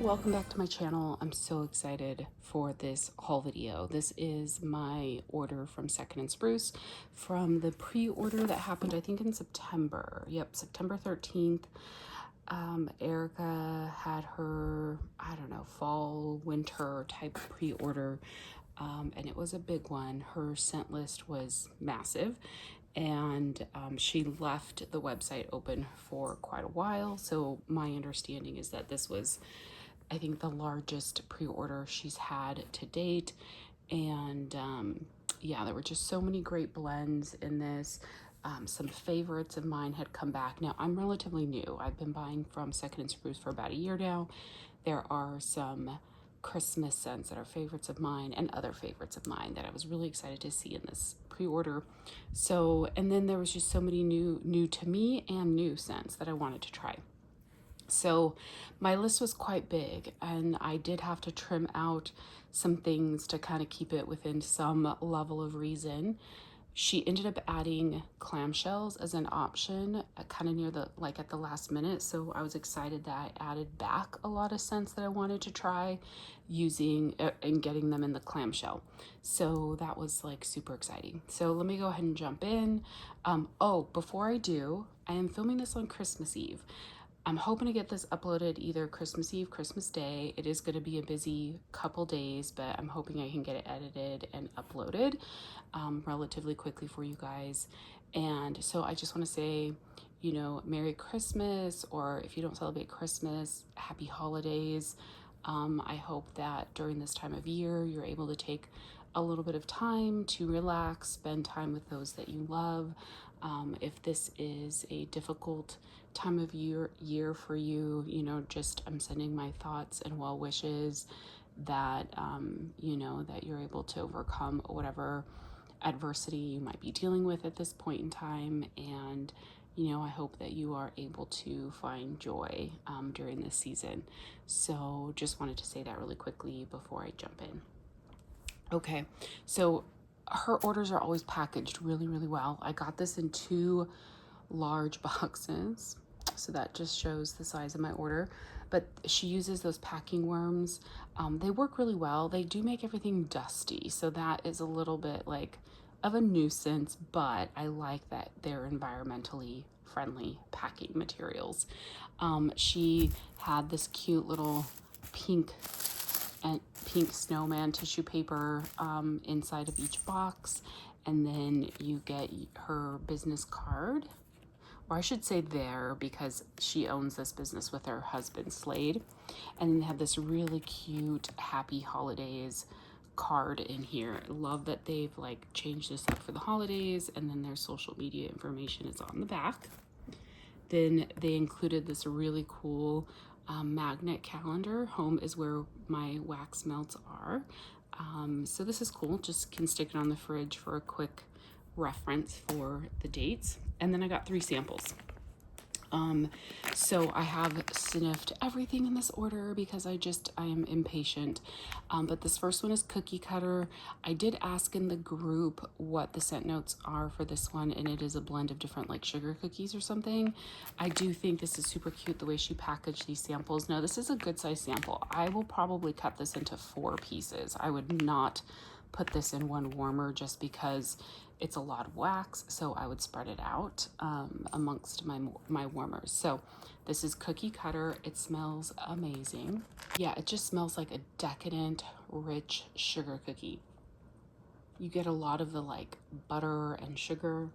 welcome back to my channel. I'm so excited for this haul video. This is my order from Second and Spruce from the pre-order that happened, I think, in September. Yep, September 13th. Erica had her, I don't know, fall, winter type pre-order, and it was a big one. Her scent list was massive, and she left the website open for quite a while. So my understanding is that this was, I think, the largest pre-order she's had to date. And yeah, there were just so many great blends in this. Some favorites of mine had come back. Now, I'm relatively new. I've been buying from Second and Spruce for about a year now. There are some Christmas scents that are favorites of mine and other favorites of mine that I was really excited to see in this pre-order. So, and then there was just so many new to me and new scents that I wanted to try. So my list was quite big, and I did have to trim out some things to kind of keep it within some level of reason. She ended up adding clamshells as an option kind of near the, like at the last minute. So I was excited that I added back a lot of scents that I wanted to try using and getting them in the clamshell. So that was like super exciting. So let me go ahead and jump in. Oh, before I do, I am filming this on Christmas Eve. I'm hoping to get this uploaded either Christmas Eve, Christmas Day. It is going to be a busy couple days, but I'm hoping I can get it edited and uploaded relatively quickly for you guys. And so I just want to say, you know, Merry Christmas, or if you don't celebrate Christmas, Happy Holidays. I hope that during this time of year, you're able to take a little bit of time to relax, spend time with those that you love. If this is a difficult time of year for you, you know, just I'm sending my thoughts and well wishes that you know, that you're able to overcome whatever adversity you might be dealing with at this point in time. And you know, I hope that you are able to find joy during this season. So just wanted to say that really quickly before I jump in. Okay, so her orders are always packaged really well. I got this in 2 large boxes, so that just shows the size of my order. But she uses those packing worms. They work really well. They do make everything dusty, so that is a little bit like of a nuisance, but I like that they're environmentally friendly packing materials. She had this cute little pink snowman tissue paper inside of each box, and then you get her business card, or I should say there, because she owns this business with her husband Slade. And then they have this really cute Happy Holidays card in here. I love that they've like changed this up for the holidays, and then their social media information is on the back. Then they included this really cool magnet calendar. Home is where my wax melts are. So this is cool. Just can stick it on the fridge for a quick reference for the dates. And then I got 3 samples. So I have sniffed everything in this order because I am impatient. But this first one is Cookie Cutter. I did ask in the group what the scent notes are for this one, and it is a blend of different like sugar cookies or something. I do think this is super cute the way she packaged these samples. Now, this is a good size sample. I will probably cut this into 4 pieces. I would not put this in one warmer just because it's a lot of wax, so I would spread it out amongst my warmers. So this is Cookie Cutter. It smells amazing. Yeah, it just smells like a decadent, rich sugar cookie. You get a lot of the like butter and sugar.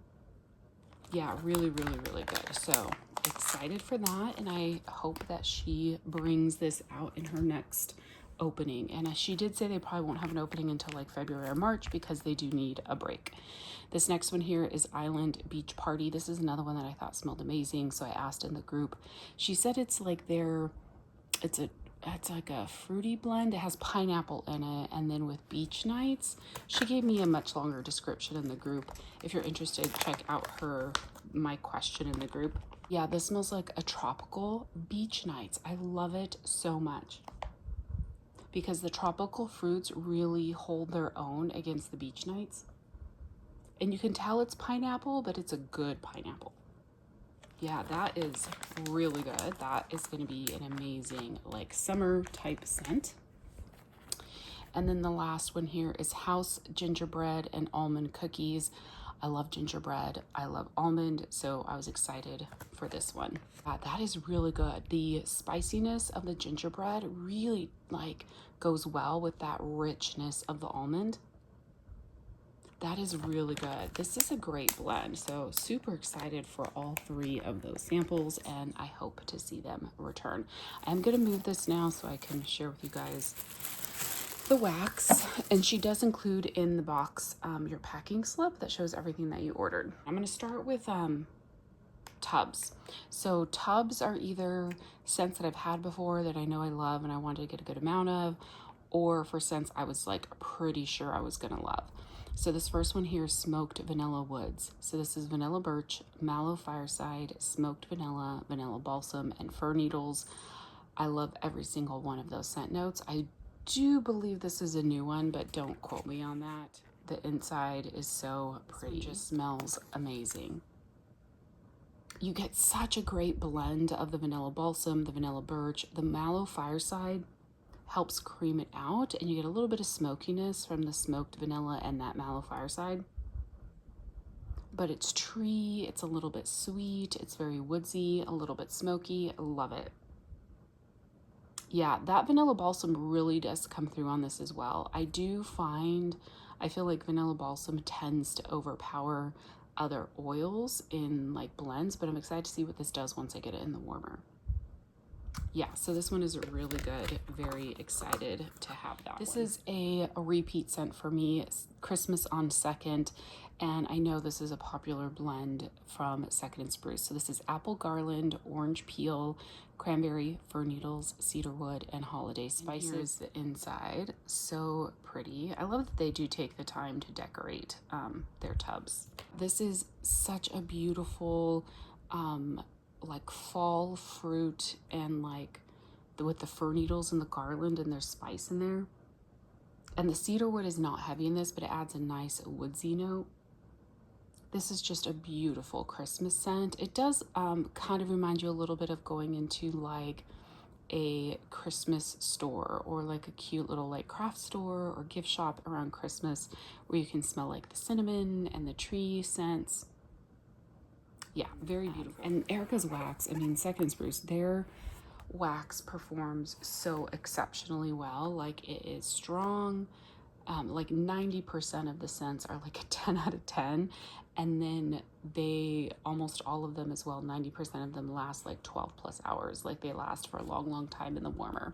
Yeah, really good. So excited for that, and I hope that she brings this out in her next opening. And she did say they probably won't have an opening until like February or March because they do need a break. This next one here is Island Beach Party. This is another one that I thought smelled amazing, so I asked in the group. She said it's like it's like a fruity blend. It has pineapple in it, and then with beach nights. She gave me a much longer description in the group. If you're interested, check out my question in the group. Yeah, this smells like a tropical beach nights. I love it so much because the tropical fruits really hold their own against the beach nights. And you can tell it's pineapple, but it's a good pineapple. Yeah, that is really good. That is going to be an amazing like summer type scent. And then the last one here is house gingerbread and almond cookies. I love gingerbread. I love almond, so I was excited for this one. That is really good. The spiciness of the gingerbread really like goes well with that richness of the almond. That is really good. This is a great blend. So super excited for all three of those samples, and I hope to see them return. I'm gonna move this now so I can share with you guys the wax, and she does include in the box your packing slip that shows everything that you ordered. I'm gonna start with tubs. So tubs are either scents that I've had before that I know I love and I wanted to get a good amount of, or for scents I was like pretty sure I was gonna love. So this first one here is smoked vanilla woods. So this is vanilla birch, mallow fireside, smoked vanilla, vanilla balsam, and fir needles. I love every single one of those scent notes. I do believe this is a new one, but don't quote me on that. The inside is so pretty. It just smells amazing. You get such a great blend of the vanilla balsam, the vanilla birch, the mallow fireside helps cream it out, and you get a little bit of smokiness from the smoked vanilla and that mallow fireside. But it's tree, it's a little bit sweet, it's very woodsy, a little bit smoky. I love it. Yeah, that vanilla balsam really does come through on this as well. I feel like vanilla balsam tends to overpower other oils in like blends, but I'm excited to see what this does once I get it in the warmer. Yeah, so this one is really good. Very excited to have that. This is a repeat scent for me. It's Christmas on Second, and I know this is a popular blend from Second and Spruce. So this is apple garland, orange peel, cranberry, fir needles, cedar wood, and holiday spices. And here's the inside. So pretty. I love that they do take the time to decorate their tubs. This is such a beautiful like fall fruit, and like with the fir needles and the garland, and there's spice in there. And the cedar wood is not heavy in this, but it adds a nice woodsy note. This is just a beautiful Christmas scent. It does kind of remind you a little bit of going into like a Christmas store, or like a cute little like craft store or gift shop around Christmas, where you can smell like the cinnamon and the tree scents. Yeah, very beautiful. And Erica's wax, I mean, Second Spruce, their wax performs so exceptionally well. Like, it is strong. Like 90% of the scents are like a 10 out of 10. And then they, almost all of them as well, 90% of them last like 12 plus hours. Like, they last for a long, long time in the warmer.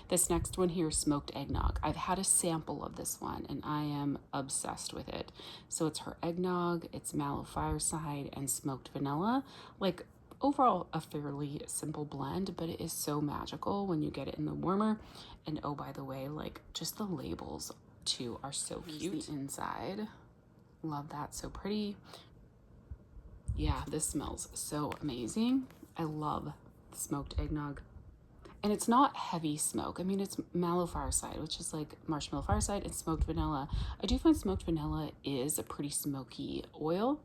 This next one here is smoked eggnog. I've had a sample of this one and I am obsessed with it. So it's her eggnog, it's mallow fireside, and smoked vanilla. Like, overall a fairly simple blend, but it is so magical when you get it in the warmer. And oh, by the way, like, just the labels too are so cute. The inside, love that, so pretty. Yeah, this smells so amazing. I love smoked eggnog. And it's not heavy smoke. I mean, it's mallow fireside, which is like marshmallow fireside, and smoked vanilla. I do find smoked vanilla is a pretty smoky oil,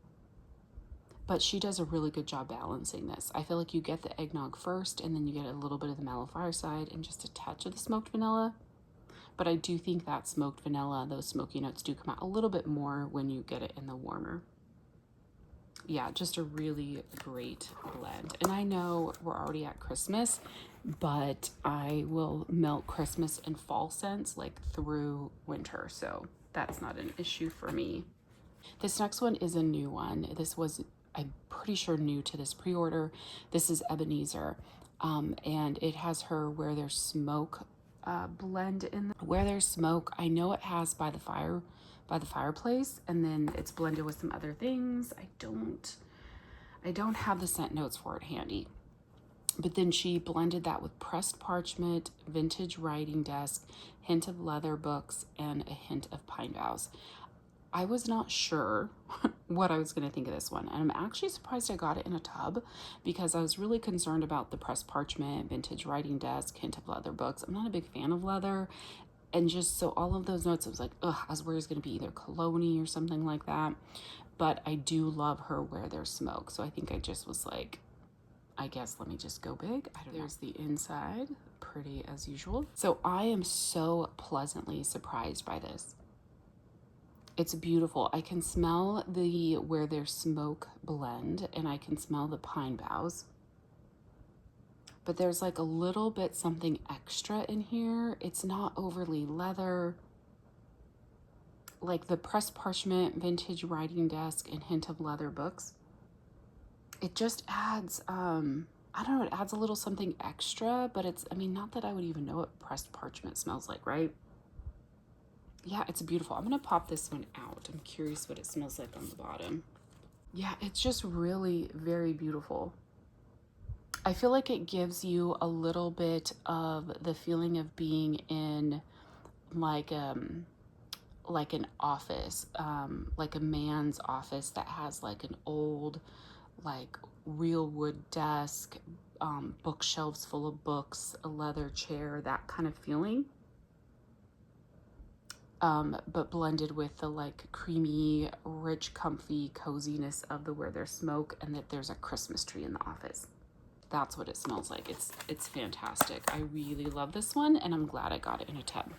but she does a really good job balancing this. I feel like you get the eggnog first, and then you get a little bit of the mallow fireside and just a touch of the smoked vanilla. But I do think that smoked vanilla, those smoky notes do come out a little bit more when you get it in the warmer. Yeah, just a really great blend. And I know we're already at Christmas, but I will melt Christmas and fall scents like through winter, so that's not an issue for me. This next one is a new one. This was, I'm pretty sure, new to this pre-order. This is Ebenezer, and it has her Where There's Smoke blend in. Where There's Smoke, I know it has by the fireplace, and then it's blended with some other things. I don't have the scent notes for it handy, but then she blended that with pressed parchment, vintage writing desk, hint of leather books, and a hint of pine boughs. I was not sure what I was going to think of this one, and I'm actually surprised I got it in a tub, because I was really concerned about the pressed parchment, vintage writing desk, hint of leather books. I'm not a big fan of leather, and just so all of those notes, I was like, ugh, I was worried it's going to be either cologne-y or something like that. But I do love her Where There's Smoke, so I think I just was like, I guess, let me just go big. There's the inside, pretty as usual. So I am so pleasantly surprised by this. It's beautiful. I can smell where there's smoke blend, and I can smell the pine boughs. But there's like a little bit something extra in here. It's not overly leather. Like the pressed parchment, vintage writing desk, and hint of leather books. It just adds, I don't know, it adds a little something extra, but it's, I mean, not that I would even know what pressed parchment smells like, right? Yeah, it's beautiful. I'm gonna pop this one out. I'm curious what it smells like on the bottom. Yeah, it's just really very beautiful. I feel like it gives you a little bit of the feeling of being in like an office, like a man's office that has like an old, like real wood desk, bookshelves full of books, a leather chair, that kind of feeling. But blended with the like creamy, rich, comfy coziness of the where there's smoke and that there's a Christmas tree in the office. That's what it smells like. It's fantastic. I really love this one, and I'm glad I got it in a tub.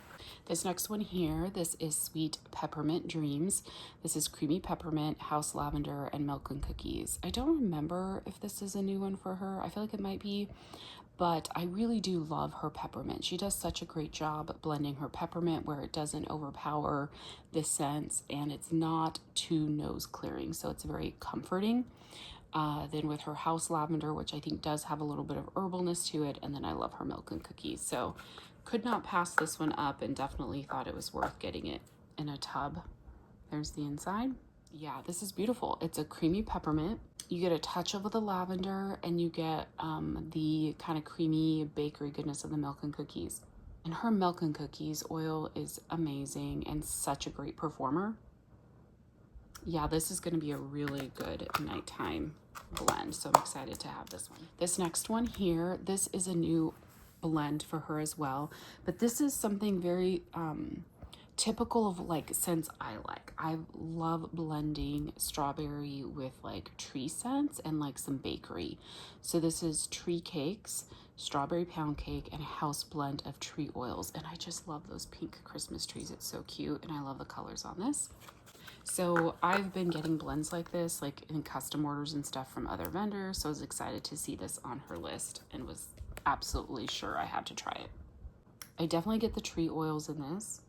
This next one here, this is Sweet Peppermint Dreams. This is creamy peppermint, house lavender, and milk and cookies. I don't remember if this is a new one for her. I feel like it might be, but I really do love her peppermint. She does such a great job blending her peppermint where it doesn't overpower the scents and it's not too nose clearing, so it's very comforting. Then with her house lavender, which I think does have a little bit of herbalness to it, and then I love her milk and cookies. So could not pass this one up and definitely thought it was worth getting it in a tub. There's the inside. Yeah, this is beautiful. It's a creamy peppermint. You get a touch of the lavender and you get the kind of creamy bakery goodness of the milk and cookies. And her milk and cookies oil is amazing and such a great performer. Yeah, this is going to be a really good nighttime blend, so I'm excited to have this one. This next one here, this is a new blend for her as well, but this is something very typical of like scents I like. I love blending strawberry with like tree scents and like some bakery. So this is tree cakes, strawberry pound cake, and a house blend of tree oils, and I just love those pink Christmas trees. It's so cute, and I love the colors on this. So I've been getting blends like this, like in custom orders and stuff from other vendors. So I was excited to see this on her list and was absolutely sure I had to try it. I definitely get the tree oils in this.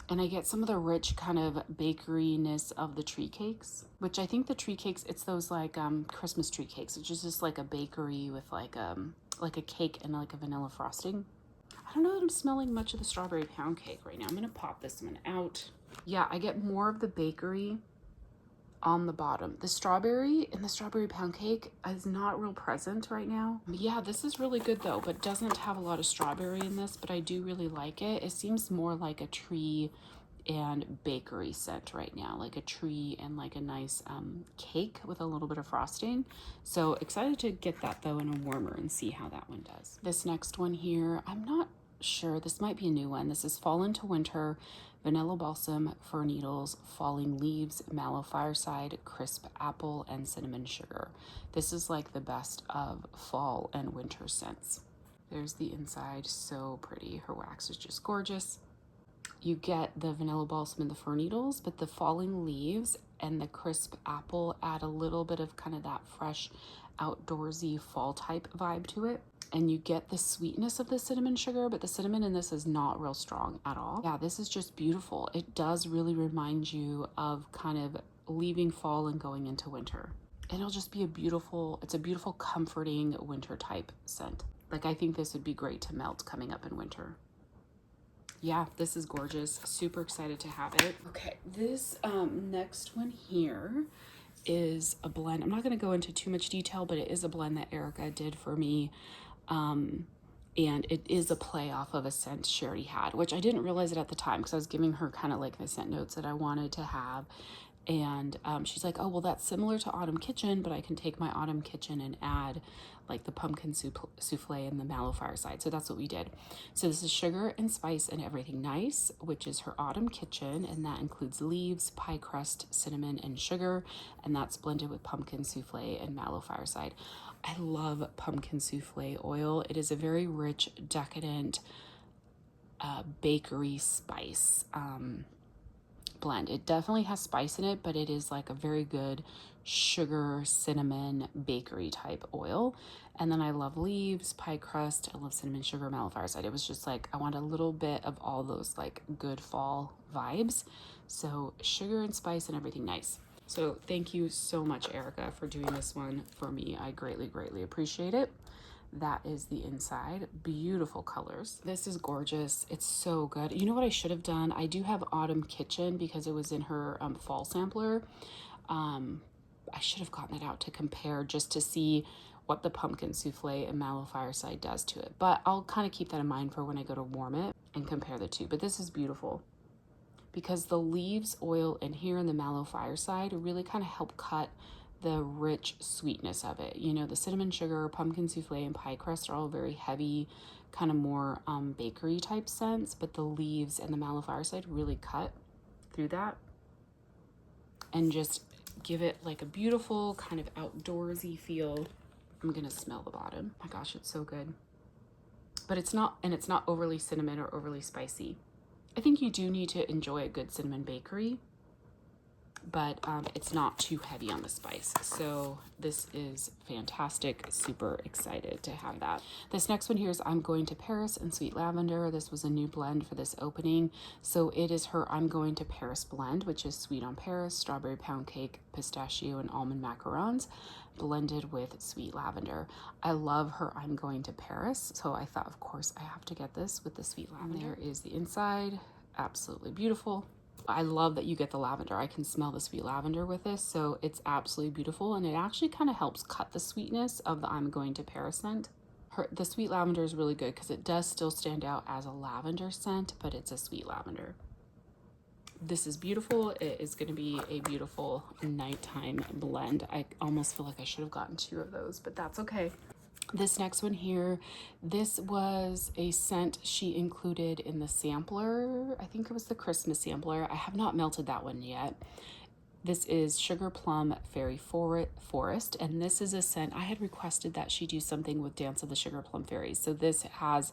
And I get some of the rich kind of bakeryness of the tree cakes, which I think the tree cakes, it's those like Christmas tree cakes, which is just like a bakery with like a cake and like a vanilla frosting. I don't know that I'm smelling much of the strawberry pound cake right now. I'm gonna pop this one out. Yeah, I get more of the bakery on the bottom. The strawberry in the strawberry pound cake is not real present right now. Yeah, this is really good though, but doesn't have a lot of strawberry in this, but I do really like it. It seems more like a tree and bakery scent right now, like a tree and like a nice cake with a little bit of frosting. So excited to get that though in a warmer and see how that one does. This next one here, I'm not sure, this might be a new one. This is Fall into Winter, Vanilla Balsam, Fir Needles, Falling Leaves, Mallow Fireside, Crisp Apple, and Cinnamon Sugar. This is like the best of fall and winter scents. There's the inside, so pretty. Her wax is just gorgeous. You get the Vanilla Balsam and the Fir Needles, but the Falling Leaves and the Crisp Apple add a little bit of kind of that fresh, outdoorsy fall type vibe to it. And you get the sweetness of the cinnamon sugar, but the cinnamon in this is not real strong at all. Yeah, this is just beautiful. It does really remind you of kind of leaving fall and going into winter. And it'll just be it's a beautiful, comforting winter type scent. Like, I think this would be great to melt coming up in winter. Yeah, this is gorgeous. Super excited to have it. Okay, this next one here is a blend. I'm not going to go into too much detail, but it is a blend that Erica did for me. And it is a play off of a scent Sherry had, which I didn't realize it at the time because I was giving her kind of like the scent notes that I wanted to have. And she's like, oh, well, that's similar to Autumn Kitchen, but I can take my Autumn Kitchen and add like the pumpkin souffle and the mallow fireside. So that's what we did. So this is sugar and spice and everything nice, which is her Autumn Kitchen. And that includes leaves, pie crust, cinnamon, and sugar. And that's blended with pumpkin souffle and mallow fireside. I love pumpkin souffle oil. It is a very rich, decadent bakery spice blend. It definitely has spice in it, but it is like a very good sugar, cinnamon, bakery type oil. And then I love leaves, pie crust, I love cinnamon, sugar, mallow fireside. It was just like, I want a little bit of all those like good fall vibes. So sugar and spice and everything nice. So thank you so much, Erica, for doing this one for me. I greatly, greatly appreciate it. That is the inside. Beautiful colors. This is gorgeous. It's so good. You know what I should have done? I do have Autumn Kitchen because it was in her fall sampler. I should have gotten it out to compare just to see what the pumpkin souffle and mallow fireside does to it. But I'll kind of keep that in mind for when I go to warm it and compare the two. But this is beautiful because the leaves oil in here and the mallow fireside really kind of help cut the rich sweetness of it. You know, the cinnamon sugar, pumpkin souffle, and pie crust are all very heavy, kind of more bakery type scents, but the leaves and the mallow fireside really cut through that and just give it like a beautiful kind of outdoorsy feel. I'm gonna smell the bottom. My gosh, it's so good. But it's not overly cinnamon or overly spicy. I think you do need to enjoy a good cinnamon bakery, but it's not too heavy on the spice. So this is fantastic. Super excited to have that. This next one here is I'm Going to Paris and Sweet Lavender. This was a new blend for this opening. So it is her I'm Going to Paris blend, which is sweet on Paris, strawberry pound cake, pistachio, and almond macarons, blended with sweet lavender. I love her I'm Going to Paris. So I thought, of course, I have to get this with the sweet lavender. There is the inside. Absolutely beautiful. I love that you get the lavender. I can smell the sweet lavender with this, so it's absolutely beautiful, and it actually kind of helps cut the sweetness of the I'm Going to Paris scent. The sweet lavender is really good because it does still stand out as a lavender scent, but it's a sweet lavender. This is beautiful. It is going to be a beautiful nighttime blend. I almost feel like I should have gotten 2 of those, but that's okay. This next one here, this was a scent she included in the sampler. I think it was the Christmas sampler. I have not melted that one yet. This is Sugar Plum Fairy Forest, and this is a scent I had requested that she do something with Dance of the Sugar Plum Fairies. So this has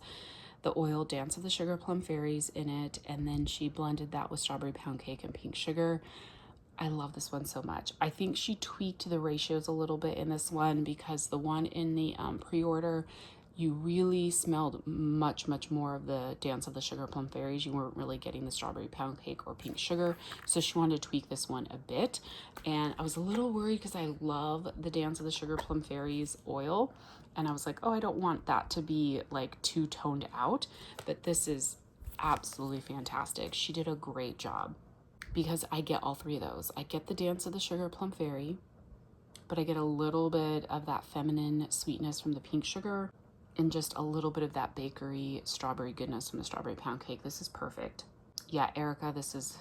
the oil Dance of the Sugar Plum Fairies in it, and then she blended that with strawberry pound cake and pink sugar. I love this one so much. I think she tweaked the ratios a little bit in this one because the one in the pre-order, you really smelled much more of the Dance of the Sugar Plum Fairies. You weren't really getting the strawberry pound cake or pink sugar. So she wanted to tweak this one a bit. And I was a little worried because I love the Dance of the Sugar Plum Fairies oil. And I was like, oh, I don't want that to be like too toned out. But this is absolutely fantastic. She did a great job. Because I get all 3 of those. I get the Dance of the Sugar Plum Fairy, but I get a little bit of that feminine sweetness from the pink sugar and just a little bit of that bakery strawberry goodness from the strawberry pound cake. This is perfect. Yeah, Erica, this is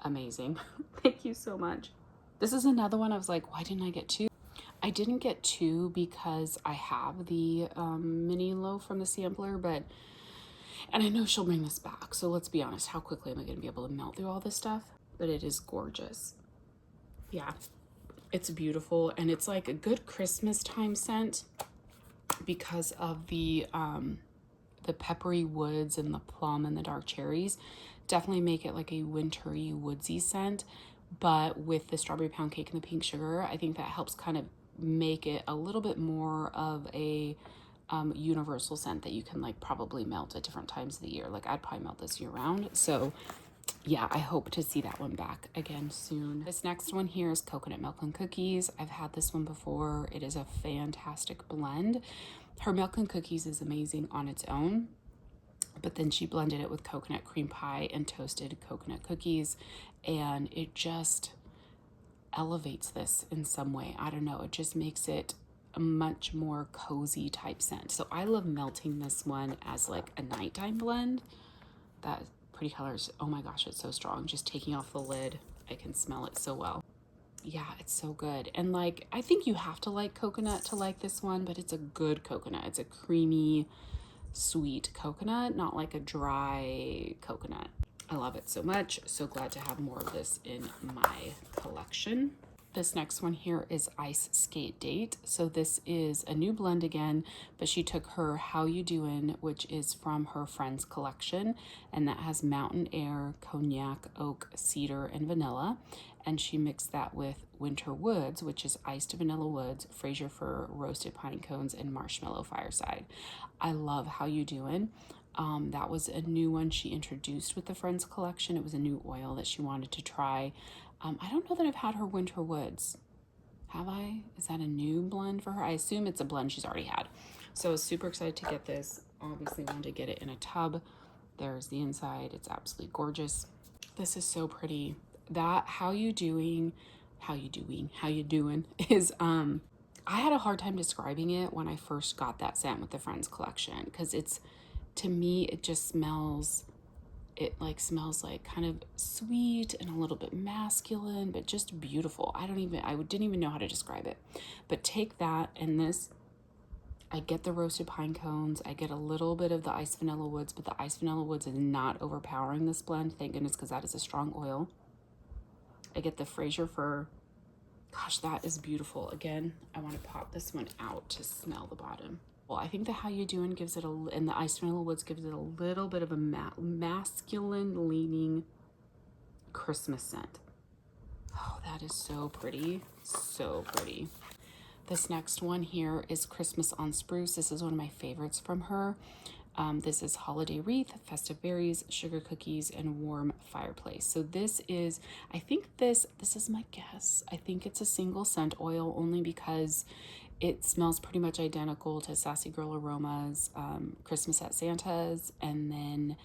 amazing. Thank you so much. This is another one I was like, why didn't I get 2? I didn't get 2 because I have the mini loaf from the sampler, and I know she'll bring this back. So let's be honest, how quickly am I going to be able to melt through all this stuff? But it is gorgeous. Yeah, it's beautiful, and it's like a good Christmas time scent because of the peppery woods and the plum and the dark cherries. Definitely make it like a wintry woodsy scent, but with the strawberry pound cake and the pink sugar, I think that helps kind of make it a little bit more of a universal scent that you can like probably melt at different times of the year. Like I'd probably melt this year round. So yeah, I hope to see that one back again soon. This next one here is Coconut Milk and Cookies. I've had this one before. It is a fantastic blend. Her Milk and Cookies is amazing on its own, but then she blended it with coconut cream pie and toasted coconut cookies, and it just elevates this in some way. I don't know, it just makes it a much more cozy type scent. So I love melting this one as like a nighttime blend. That pretty colors, oh my gosh, it's so strong. Just taking off the lid, I can smell it so well. Yeah, it's so good. And like, I think you have to like coconut to like this one, but it's a good coconut. It's a creamy, sweet coconut, not like a dry coconut. I love it so much. So glad to have more of this in my collection. This next one here is Ice Skate Date. So this is a new blend again, but she took her How You Doin', which is from her Friends collection, and that has mountain air, cognac, oak, cedar, and vanilla. And she mixed that with Winter Woods, which is iced vanilla woods, Fraser fir, roasted pine cones, and marshmallow fireside. I love How You Doin'. That was a new one she introduced with the Friends collection. It was a new oil that she wanted to try. I don't know that I've had her Winter Woods. Have I? Is that a new blend for her? I assume it's a blend she's already had. So I was super excited to get this. Obviously wanted to get it in a tub. There's the inside. It's absolutely gorgeous. This is so pretty. That How You Doing is I had a hard time describing it when I first got that scent with the Friends collection, because it's, to me, it just smells, it like smells like kind of sweet and a little bit masculine, but just beautiful. I didn't even know how to describe it. But take that and this, I get the roasted pine cones, I get a little bit of the iced vanilla woods, but the iced vanilla woods is not overpowering this blend, thank goodness, because that is a strong oil. I get the Fraser fir. Gosh, that is beautiful. Again, I want to pop this one out to smell the bottom. Well, I think the How You Doing gives it and the Iced Vanilla Woods gives it a little bit of a masculine leaning Christmas scent. Oh, that is so pretty. So pretty. This next one here is Christmas on Spruce. This is one of my favorites from her. This is Holiday Wreath, Festive Berries, Sugar Cookies, and Warm Fireplace. So this is, I think this is my guess. I think it's a single scent oil only because it smells pretty much identical to Sassy Girl Aromas, Christmas at Santa's, and then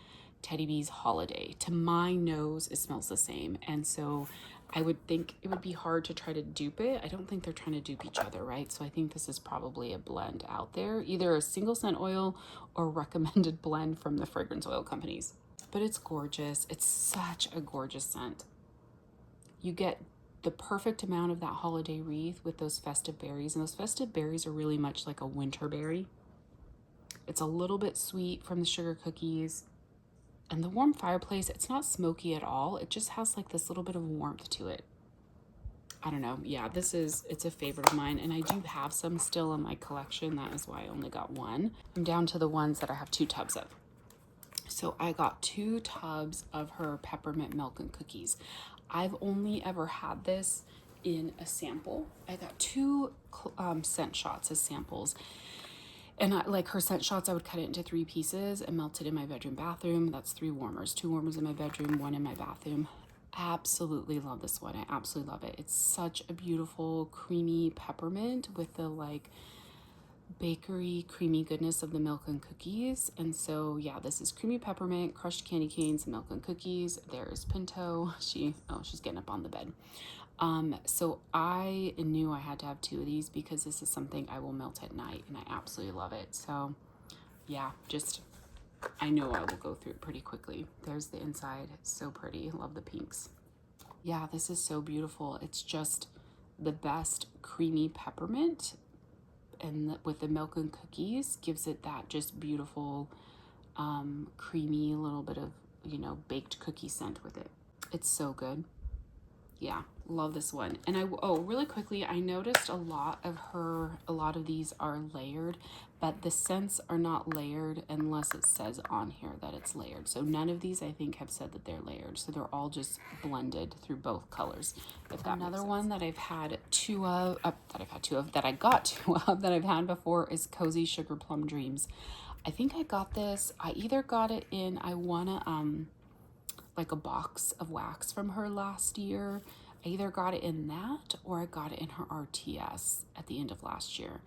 Teddy B's Holiday. To my nose, it smells the same. And so I would think it would be hard to try to dupe it. I don't think they're trying to dupe each other, right? So I think this is probably a blend out there, either a single scent oil or recommended blend from the fragrance oil companies. But it's gorgeous. It's such a gorgeous scent. You get the perfect amount of that holiday wreath with those festive berries. And those festive berries are really much like a winter berry. It's a little bit sweet from the sugar cookies. And the warm fireplace, it's not smoky at all. It just has like this little bit of warmth to it. I don't know. Yeah, it's a favorite of mine. And I do have some still in my collection. That is why I only got one. I'm down to the ones that I have 2 tubs of. So I got 2 tubs of her peppermint milk and cookies. I've only ever had this in a sample. I got 2 scent shots as samples. And like her scent shots, I would cut it into 3 pieces and melt it in my bedroom bathroom. That's 3 warmers, 2 warmers in my bedroom, 1 in my bathroom. Absolutely love this one. I absolutely love it. It's such a beautiful creamy peppermint with the like bakery creamy goodness of the milk and cookies. And so yeah, this is creamy peppermint, crushed candy canes, milk and cookies. There's Pinto. She's getting up on the bed. So I knew I had to have 2 of these because this is something I will melt at night and I absolutely love it. So yeah, I know I will go through it pretty quickly. There's the inside. So pretty. Love the pinks. Yeah, this is so beautiful. It's just the best creamy peppermint, and with the milk and cookies gives it that just beautiful creamy little bit of, baked cookie scent with it. It's so good. Yeah, love this one. And really quickly, I noticed a lot of these are layered, but the scents are not layered unless it says on here that it's layered. So none of these I think have said that they're layered. So they're all just blended through both colors. Another one that I've had 2 of, that I got 2 of that I've had before is Cozy Sugar Plum Dreams. I think I got this, I either got it in, like a box of wax from her last year. I either got it in that or I got it in her RTS at the end of last year.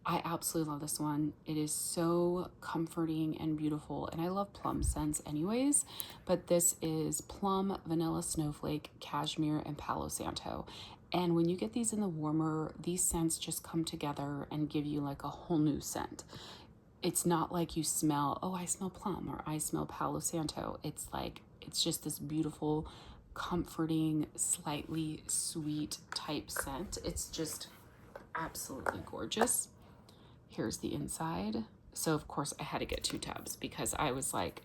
I absolutely love this one. It is so comforting and beautiful, and I love plum scents anyways, but this is plum, vanilla snowflake, cashmere, and palo santo. And when you get these in the warmer, these scents just come together and give you like a whole new scent. It's not like you smell, oh, I smell plum or I smell palo santo. It's like, it's just this beautiful comforting, slightly sweet type scent. It's just absolutely gorgeous. Here's the inside. So of course I had to get 2 tubs because I was like,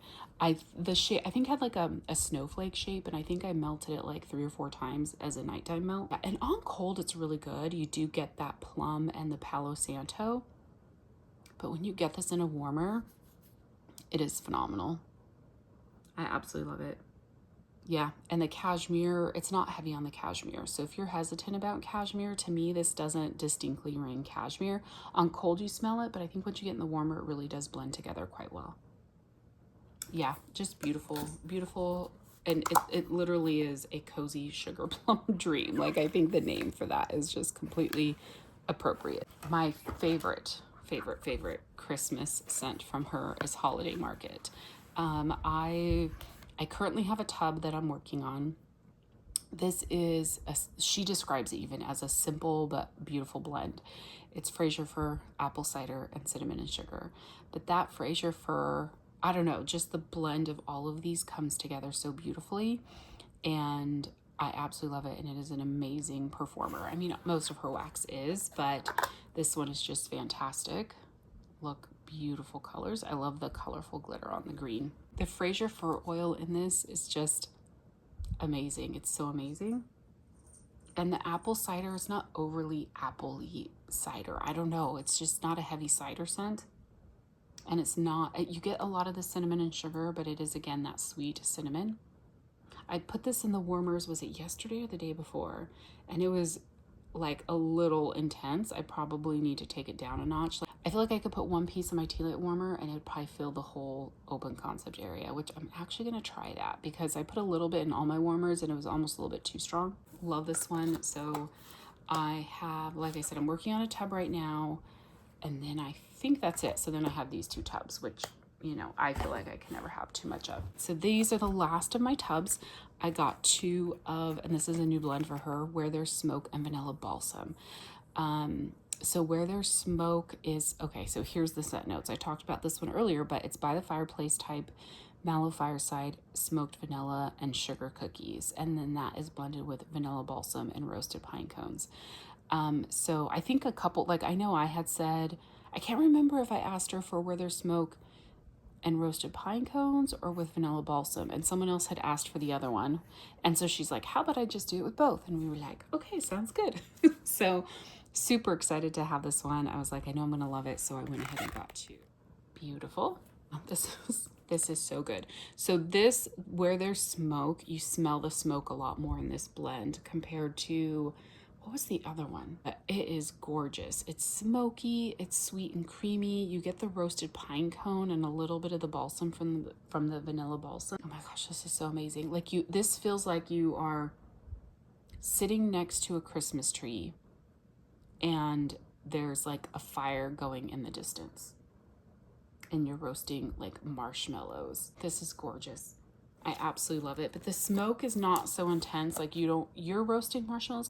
the shape I think had like a snowflake shape, and I think I melted it like 3 or 4 times as a nighttime melt. And on cold it's really good. You do get that plum and the Palo Santo, but when you get this in a warmer, it is phenomenal. I absolutely love it. Yeah, and the cashmere, it's not heavy on the cashmere. So if you're hesitant about cashmere, to me, this doesn't distinctly ring cashmere. On cold, you smell it, but I think once you get in the warmer, it really does blend together quite well. Yeah, just beautiful, beautiful. And it literally is a cozy sugar plum dream. Like, I think the name for that is just completely appropriate. My favorite Christmas scent from her is Holiday Market. I currently have a tub that I'm working on. This is, she describes it even as a simple but beautiful blend. It's Fraser fir, apple cider, and cinnamon and sugar. But that Fraser fir, I don't know, just the blend of all of these comes together so beautifully. And I absolutely love it. And it is an amazing performer. I mean, most of her wax is, but this one is just fantastic. Look, beautiful colors. I love the colorful glitter on the green. The Fraser fir oil in this is just amazing. It's so amazing. And the apple cider is not overly apple-y cider. I don't know. It's just not a heavy cider scent. And it's not, you get a lot of the cinnamon and sugar, but it is, again, that sweet cinnamon. I put this in the warmers, was it yesterday or the day before? And it was like a little intense. I probably need to take it down a notch. I feel like I could put 1 piece in my tea light warmer and it would probably fill the whole open concept area, which I'm actually going to try that because I put a little bit in all my warmers and it was almost a little bit too strong. Love this one. So I have, like I said, I'm working on a tub right now, and then I think that's it. So then I have these 2 tubs, which, you know, I feel like I can never have too much of. So these are the last of my tubs. I got 2 of, and this is a new blend for her, Where There's Smoke and Vanilla Balsam. So Where There's Smoke is, okay, so here's the scent notes. I talked about this one earlier, but it's by the fireplace type, mallow fireside, smoked vanilla, and sugar cookies. And then that is blended with vanilla balsam and roasted pine cones. So I think a couple, like I know I had said, I can't remember if I asked her for Where There's Smoke and roasted pine cones or with vanilla balsam, and someone else had asked for the other one. And so she's like, how about I just do it with both? And we were like, okay, sounds good. So super excited to have this one. I was like, I know I'm gonna love it. So I went ahead and got 2. Beautiful. This is so good. So this, Where There's Smoke, you smell the smoke a lot more in this blend compared to, what was the other one? It is gorgeous. It's smoky, it's sweet and creamy. You get the roasted pine cone and a little bit of the balsam from the vanilla balsam. Oh my gosh, this is so amazing. Like this feels like you are sitting next to a Christmas tree and there's like a fire going in the distance and you're roasting like marshmallows. This is gorgeous. I absolutely love it. But the smoke is not so intense. Like you're roasting marshmallows,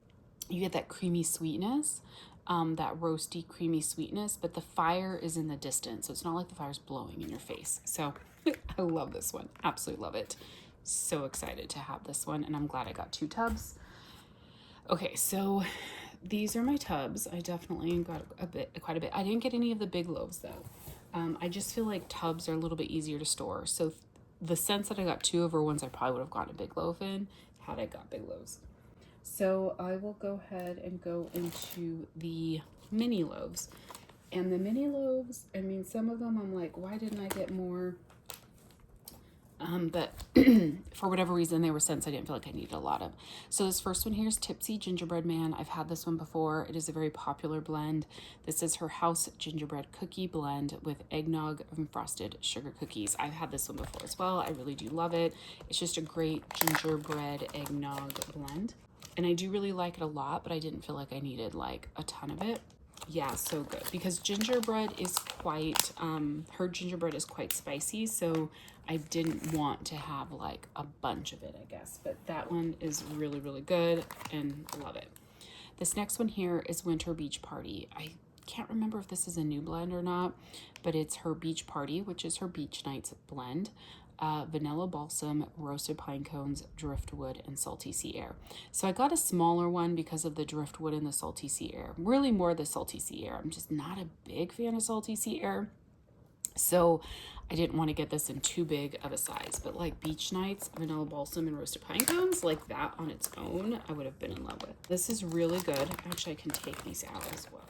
you get that creamy sweetness, that roasty creamy sweetness, but the fire is in the distance. So it's not like the fire's blowing in your face. So I love this one. Absolutely love it. So excited to have this one. And I'm glad I got 2 tubs. Okay, so these are my tubs. I definitely got quite a bit. I didn't get any of the big loaves though. I just feel like tubs are a little bit easier to store. So the scents that I got 2 of are ones I probably would have gotten a big loaf in had I got big loaves. So I will go ahead and go into the mini loaves. And the mini loaves, I mean, some of them I'm like, why didn't I get more? But for whatever reason, they were scents I didn't feel like I needed a lot of. So this first one here is Tipsy Gingerbread Man. I've had this one before. It is a very popular blend. This is her house gingerbread cookie blend with eggnog and frosted sugar cookies. I've had this one before as well. I really do love it. It's just a great gingerbread eggnog blend. And I do really like it a lot, but I didn't feel like I needed like a ton of it. Yeah, so good, because gingerbread is quite, her gingerbread is quite spicy, so I didn't want to have like a bunch of it, I guess. But that one is really, really good and love it. This next one here is Winter Beach Party. I can't remember if this is a new blend or not, but it's her Beach Party, which is her Beach Nights blend. vanilla balsam, roasted pine cones, driftwood, and salty sea air. So I got a smaller one because of the driftwood and the salty sea air. Really more the salty sea air. I'm just not a big fan of salty sea air. So I didn't want to get this in too big of a size, but like beach nights, vanilla balsam and roasted pine cones, like that on its own, I would have been in love with. This is really good. Actually, I can take these out as well.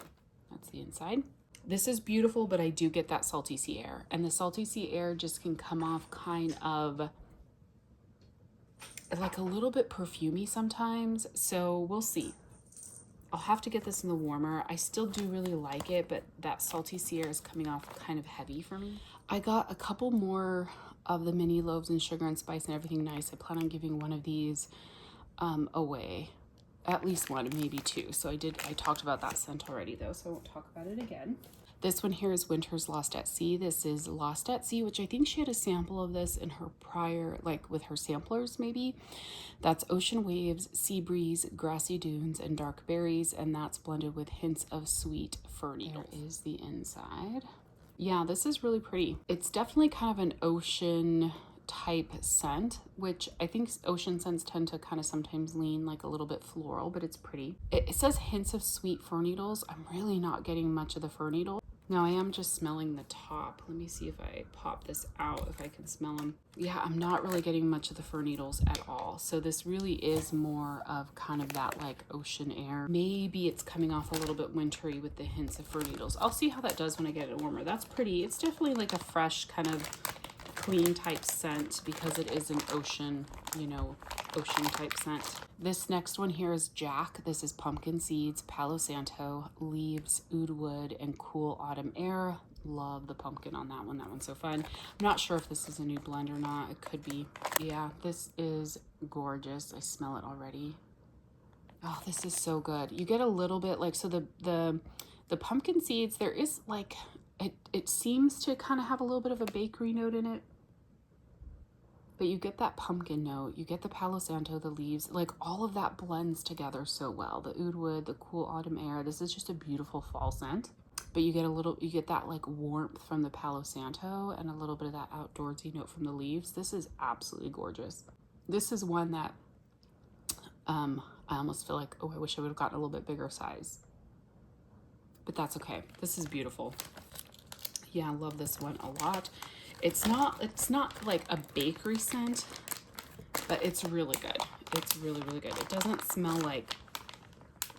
That's the inside. This is beautiful, but I do get that salty sea air, and the salty sea air just can come off kind of like a little bit perfumey sometimes. So we'll see. I'll have to get this in the warmer. I still do really like it, but that salty sea air is coming off kind of heavy for me. I got a couple more of the mini loaves and sugar and spice and everything nice. I plan on giving one of these away. At least one, maybe two. So I talked about that scent already though, so I won't talk about it again. This one here is Winter's Lost at Sea. This is Lost at Sea, which I think she had a sample of this in her prior, like with her samplers maybe. That's ocean waves, sea breeze, grassy dunes, and dark berries, and that's blended with hints of sweet fir needles. There is the inside. Yeah, this is really pretty. It's definitely kind of an ocean type scent, which I think ocean scents tend to kind of sometimes lean like a little bit floral, but it's pretty. It says hints of sweet fir needles. I'm really not getting much of the fir needle. Now I am just smelling the top. Let me see if I pop this out, if I can smell them. Yeah, I'm not really getting much of the fir needles at all. So this really is more of kind of that like ocean air. Maybe it's coming off a little bit wintry with the hints of fir needles. I'll see how that does when I get it warmer. That's pretty. It's definitely like a fresh kind of clean type scent because it is an ocean, you know, ocean type scent. This next one here is Jack. This is pumpkin seeds, Palo Santo, leaves, oud wood, and cool autumn air. Love the pumpkin on that one. That one's so fun. I'm not sure if this is a new blend or not. It could be. Yeah, this is gorgeous. I smell it already. Oh, this is so good. You get a little bit like, so the pumpkin seeds, there is like, it seems to kind of have a little bit of a bakery note in it. But you get that pumpkin note, you get the Palo Santo, the leaves, like all of that blends together so well. The oud wood, the cool autumn air. This is just a beautiful fall scent. But you get that like warmth from the Palo Santo and a little bit of that outdoorsy note from the leaves. This is absolutely gorgeous. This is one that I almost feel like, oh, I wish I would have gotten a little bit bigger size. But that's okay. This is beautiful. Yeah, I love this one a lot. It's not like a bakery scent, but it's really good. It's really, really good. It doesn't smell like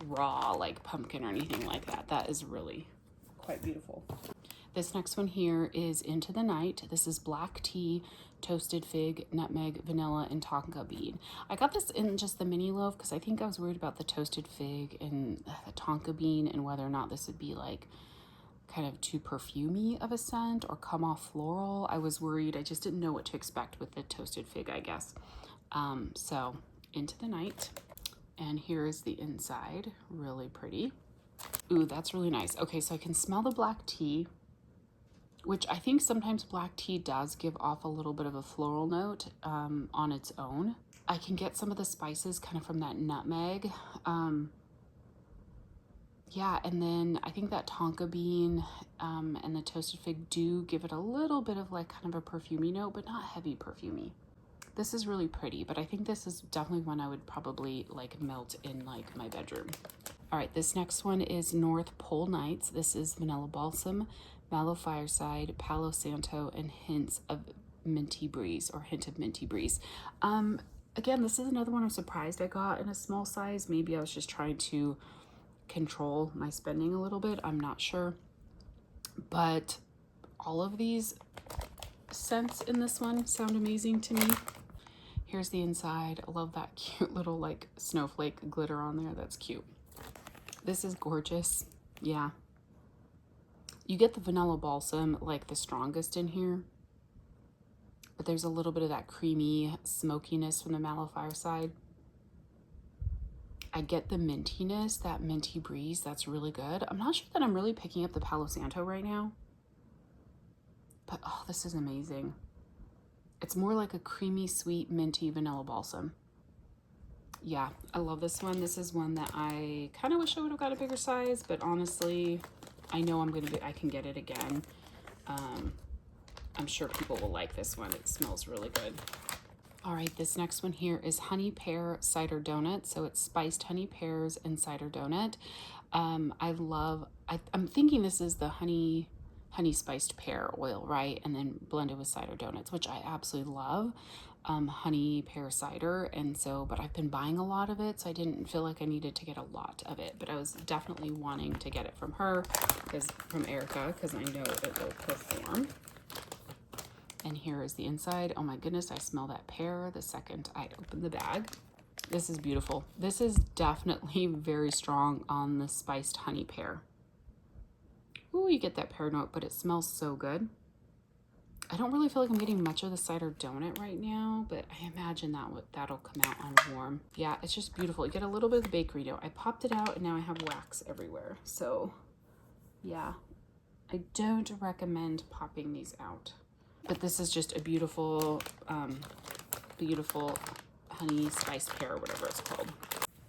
raw, like pumpkin or anything like that. That is really quite beautiful. This next one here is Into the Night. This is black tea, toasted fig, nutmeg, vanilla, and tonka bean. I got this in just the mini loaf because I think I was worried about the toasted fig and the tonka bean and whether or not this would be like kind of too perfumey of a scent or come off floral. I was worried. I just didn't know what to expect with the toasted fig, I guess. So Into the Night, and here is the inside. Really pretty. Ooh, that's really nice. Okay, so I can smell the black tea, which I think sometimes black tea does give off a little bit of a floral note on its own. I can get some of the spices kind of from that nutmeg. Yeah, and then I think that tonka bean and the toasted fig do give it a little bit of like kind of a perfumey note, but not heavy perfumey. This is really pretty, but I think this is definitely one I would probably like melt in like my bedroom. All right, this next one is North Pole Nights. This is vanilla balsam, mallow fireside, Palo Santo, and hints of minty breeze or hint of minty breeze. Again, this is another one I'm surprised I got in a small size. Maybe I was just trying to control my spending a little bit. I'm not sure. But all of these scents in this one sound amazing to me. Here's the inside. I love that cute little like snowflake glitter on there. That's cute. This is gorgeous. Yeah. You get the vanilla balsam like the strongest in here, but there's a little bit of that creamy smokiness from the mallow fireside. I get the mintiness, that minty breeze. That's really good. I'm not sure that I'm really picking up the Palo Santo right now, but oh, this is amazing. It's more like a creamy, sweet, minty vanilla balsam. Yeah, I love this one. This is one that I kind of wish I would have got a bigger size, but honestly, I know I can get it again. I'm sure people will like this one. It smells really good. All right, this next one here is honey pear cider donut. So it's spiced honey pears and cider donut. I'm thinking this is the honey spiced pear oil, right? And then blended with cider donuts, which I absolutely love. Honey pear cider. And so, but I've been buying a lot of it, so I didn't feel like I needed to get a lot of it, but I was definitely wanting to get it from her, from Erica, because I know it will perform. And here is the inside. Oh my goodness, I smell that pear the second I open the bag. This is beautiful. This is definitely very strong on the spiced honey pear. Ooh, you get that pear note, but it smells so good. I don't really feel like I'm getting much of the cider donut right now, but I imagine that'll come out on warm. Yeah, it's just beautiful. You get a little bit of the bakery dough. I popped it out and now I have wax everywhere. So yeah, I don't recommend popping these out. But this is just a beautiful, beautiful honey spiced pear, whatever it's called.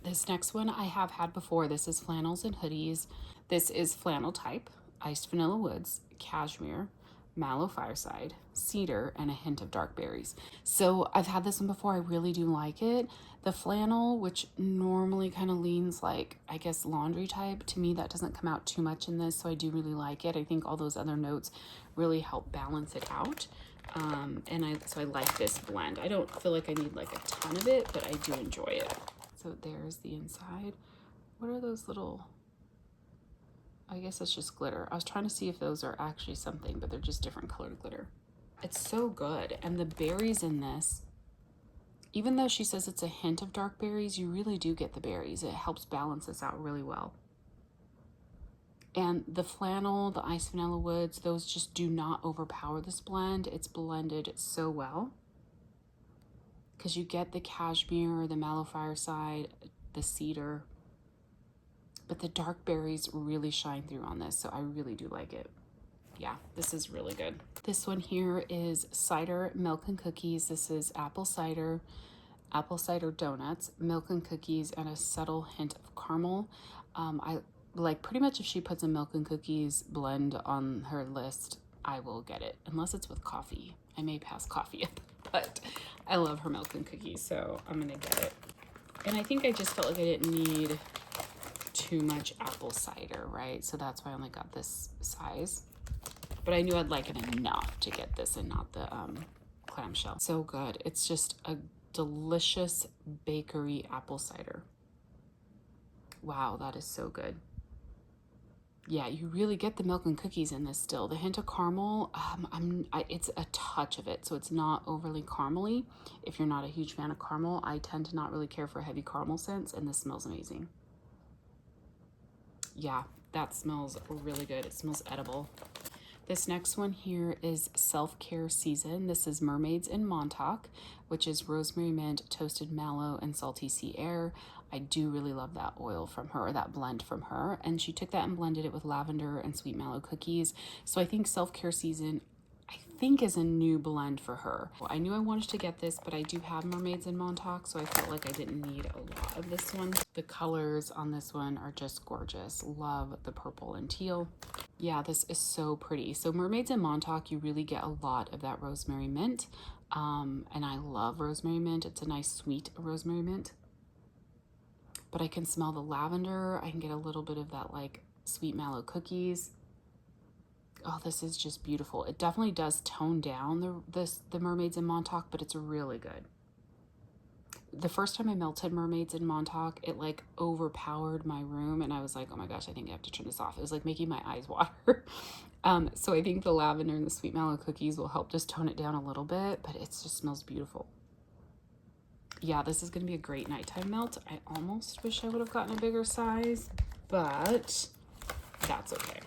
This next one I have had before. This is flannels and hoodies. This is flannel type, iced vanilla woods, cashmere, mallow fireside, cedar, and a hint of dark berries. So I've had this one before. I really do like it. The flannel, which normally kind of leans like, I guess, laundry type, to me that doesn't come out too much in this, so I do really like it. I think all those other notes really help balance it out. So I like this blend. I don't feel like I need like a ton of it, but I do enjoy it. So there's the inside. What are those little, I guess it's just glitter. I was trying to see if those are actually something, but they're just different colored glitter. It's so good. And the berries in this, even though she says it's a hint of dark berries, you really do get the berries. It helps balance this out really well. And the flannel, the iced vanilla woods, those just do not overpower this blend. It's blended so well. Because you get the cashmere, the mallow fireside, the cedar. But the dark berries really shine through on this, so I really do like it. Yeah, this is really good. This one here is cider, milk, and cookies. This is apple cider donuts, milk and cookies, and a subtle hint of caramel. I like pretty much if she puts a milk and cookies blend on her list, I will get it, unless it's with coffee. I may pass coffee up, but I love her milk and cookies, so I'm gonna get it. And I think I just felt like I didn't need too much apple cider, right? So that's why I only got this size. But I knew I'd like it enough to get this and not the clamshell. So good. It's just a delicious bakery apple cider. Wow, that is so good. Yeah, you really get the milk and cookies in this still. The hint of caramel, it's a touch of it, so it's not overly caramely. If you're not a huge fan of caramel, I tend to not really care for heavy caramel scents, and this smells amazing. Yeah, that smells really good. It smells edible. This next one here is Self-Care Season. This is Mermaids in Montauk, which is rosemary mint, toasted mallow, and salty sea air. I do really love that oil from her, or that blend from her. And she took that and blended it with lavender and sweet mallow cookies. So I think Self-Care Season, I think, is a new blend for her. Well, I knew I wanted to get this, but I do have Mermaids in Montauk, so I felt like I didn't need a lot of this one. The colors on this one are just gorgeous. Love the purple and teal. Yeah, this is so pretty. So Mermaids in Montauk, you really get a lot of that rosemary mint. And I love rosemary mint. It's a nice sweet rosemary mint. But I can smell the lavender. I can get a little bit of that like sweet mallow cookies. Oh, this is just beautiful. It definitely does tone down the Mermaids in Montauk, but it's really good. The first time I melted Mermaids in Montauk, it like overpowered my room, and I was like, oh my gosh, I think I have to turn this off. It was like making my eyes water. So I think the lavender and the sweet mallow cookies will help just tone it down a little bit, but it just smells beautiful. Yeah, this is gonna be a great nighttime melt. I almost wish I would have gotten a bigger size, but that's okay.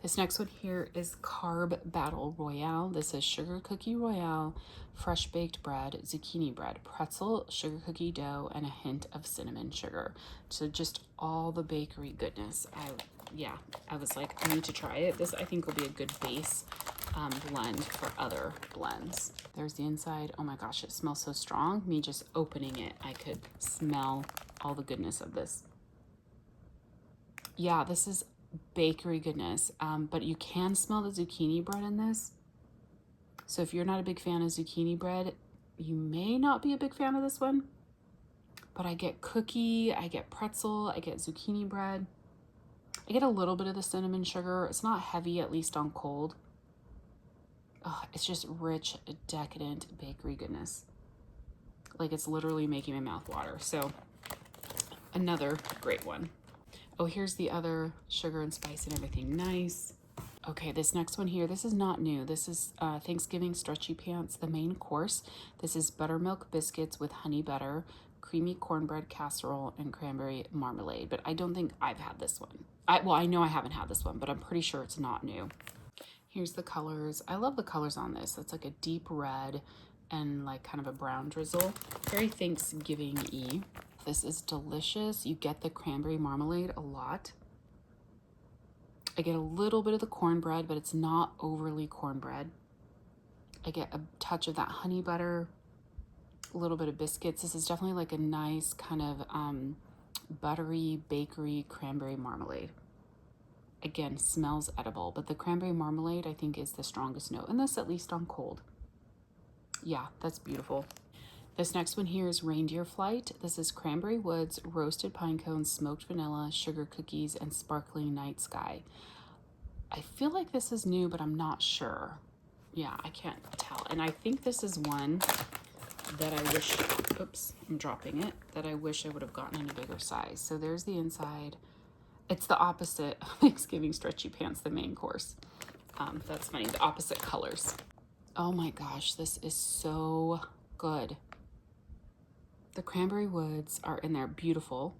This next one here is Carb Battle Royale. This is Sugar Cookie Royale, fresh baked bread, zucchini bread, pretzel, sugar cookie dough, and a hint of cinnamon sugar. So just all the bakery goodness. I was like, I need to try it. This I think will be a good base blend for other blends. There's the inside. Oh my gosh, it smells so strong. Me just opening it, I could smell all the goodness of this. Yeah, this is bakery goodness, but you can smell the zucchini bread in this. So if you're not a big fan of zucchini bread, you may not be a big fan of this one. But I get cookie, I get pretzel, I get zucchini bread. I get a little bit of the cinnamon sugar. It's not heavy, at least on cold. Oh, it's just rich, decadent bakery goodness. Like, it's literally making my mouth water. So another great one. Oh, here's the other sugar and spice and everything. Nice. Okay, this next one here, this is not new. This is Thanksgiving Stretchy Pants, the main course. This is buttermilk biscuits with honey butter, creamy cornbread casserole, and cranberry marmalade. But I don't think I've had this one. Well, I know I haven't had this one, but I'm pretty sure it's not new. Here's the colors. I love the colors on this. It's like a deep red and like kind of a brown drizzle. Very Thanksgiving-y. This is delicious. You get the cranberry marmalade a lot. I get a little bit of the cornbread, but it's not overly cornbread. I get a touch of that honey butter, a little bit of biscuits. This is definitely like a nice kind of buttery bakery cranberry marmalade. Again, smells edible, but the cranberry marmalade I think is the strongest note in this, at least on cold. Yeah, that's beautiful. This next one here is Reindeer Flight. This is Cranberry Woods, roasted pine cones, smoked vanilla, sugar cookies, and sparkling night sky. I feel like this is new, but I'm not sure. Yeah, I can't tell. And I think this is one that I wish, oops, I'm dropping it, that I wish I would have gotten in a bigger size. So there's the inside. It's the opposite of Thanksgiving Stretchy Pants, the main course. That's funny, the opposite colors. Oh my gosh, this is so good. The Cranberry Woods are in there, beautiful.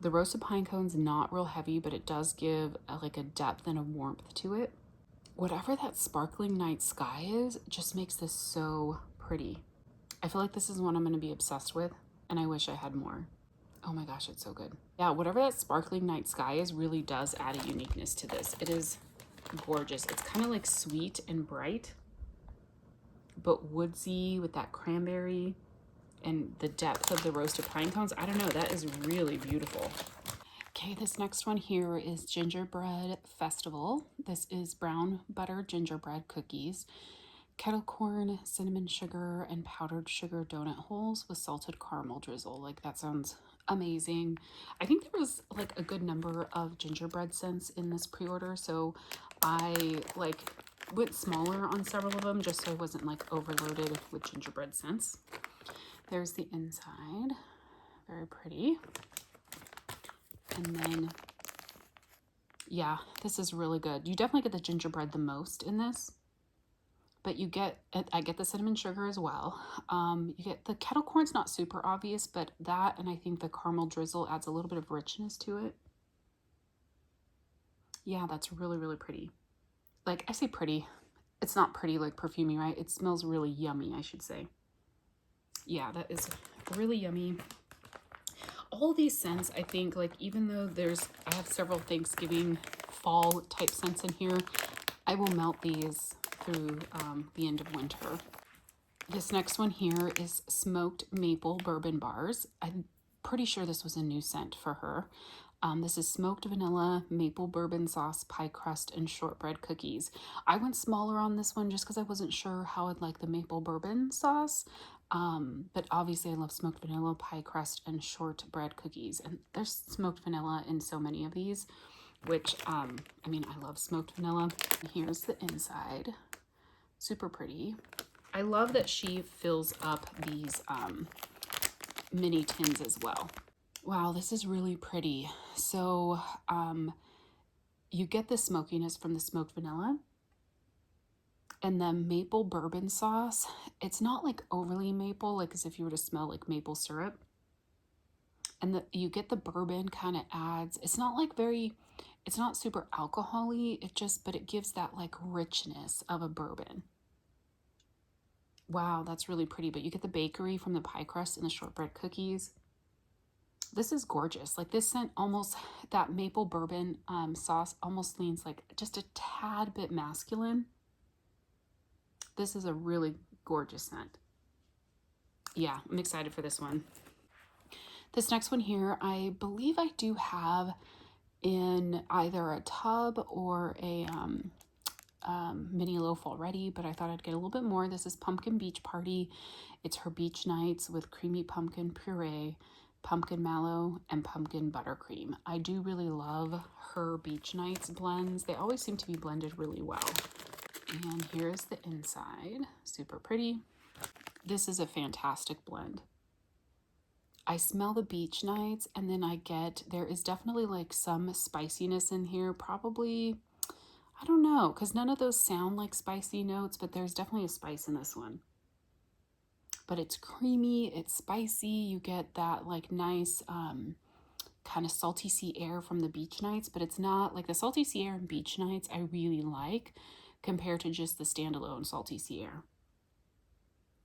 The roasted pine cone's not real heavy, but it does give like a depth and a warmth to it. Whatever that sparkling night sky is, just makes this so pretty. I feel like this is one I'm going to be obsessed with, and I wish I had more. Oh my gosh, it's so good. Yeah, whatever that sparkling night sky is really does add a uniqueness to this. It is gorgeous. It's kind of like sweet and bright, but woodsy with that cranberry and the depth of the roasted pine cones. I don't know, that is really beautiful. Okay, this next one here is Gingerbread Festival. This is brown butter gingerbread cookies, kettle corn, cinnamon sugar, and powdered sugar donut holes with salted caramel drizzle. Like, that sounds amazing. I think there was like a good number of gingerbread scents in this pre-order, so I like went smaller on several of them just so I wasn't like overloaded with gingerbread scents. There's the inside, very pretty. And then, yeah, this is really good. You definitely get the gingerbread the most in this, but you get, I get the cinnamon sugar as well. You get the kettle corn's not super obvious, but that, and I think the caramel drizzle adds a little bit of richness to it. Yeah, that's really, really pretty. Like, I say pretty. It's not pretty like perfumey, right? It smells really yummy, I should say. Yeah, that is really yummy. All these scents, I think, like, even though I have several Thanksgiving fall type scents in here, I will melt these through the end of winter. This next one here is Smoked Maple Bourbon Bars. I'm pretty sure this was a new scent for her. This is smoked vanilla, maple bourbon sauce, pie crust, and shortbread cookies. I went smaller on this one just because I wasn't sure how I'd like the maple bourbon sauce. But obviously I love smoked vanilla, pie crust, and shortbread cookies. And there's smoked vanilla in so many of these, which, I mean, I love smoked vanilla. Here's the inside. Super pretty. I love that she fills up these mini tins as well. Wow, this is really pretty. So you get the smokiness from the smoked vanilla, and the maple bourbon sauce. It's not like overly maple, like as if you were to smell like maple syrup. And you get the bourbon kind of adds, it's not like it's not super alcohol-y, but it gives that like richness of a bourbon. Wow, that's really pretty. But you get the bakery from the pie crust and the shortbread cookies. This is gorgeous. Like, this scent almost, that maple bourbon sauce almost leans like just a tad bit masculine. This is a really gorgeous scent. Yeah, I'm excited for this one. This next one here, I believe I do have in either a tub or a mini loaf already, but I thought I'd get a little bit more. This is Pumpkin Beach Party. It's her beach nights with creamy pumpkin puree, pumpkin mallow, and pumpkin buttercream. I do really love her beach nights blends. They always seem to be blended really well. And here's the inside. Super pretty. This is a fantastic blend. I smell the beach nights, and then there is definitely like some spiciness in here. Probably, I don't know, because none of those sound like spicy notes, but there's definitely a spice in this one. But it's creamy, it's spicy. You get that like nice kind of salty sea air from the beach nights, but it's not like the salty sea air and beach nights I really like compared to just the standalone salty sea air.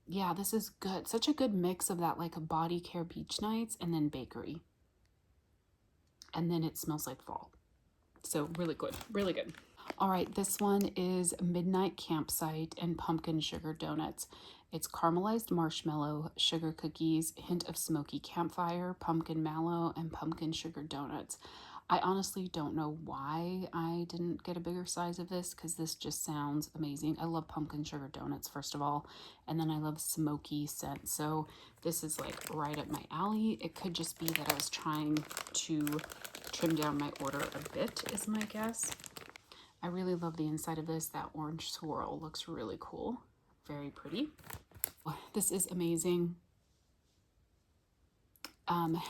Yeah, this is good. Such a good mix of that like a body care beach nights and then bakery. And then it smells like fall. So really good, really good. All right, this one is Midnight Campsite and Pumpkin Sugar Donuts. It's caramelized marshmallow, sugar cookies, hint of smoky campfire, pumpkin mallow, and pumpkin sugar donuts. I honestly don't know why I didn't get a bigger size of this because this just sounds amazing. I love pumpkin sugar donuts, first of all, and then I love smoky scent. So this is like right up my alley. It could just be that I was trying to trim down my order a bit, is my guess. I really love the inside of this. That orange swirl looks really cool. Very pretty. This is amazing.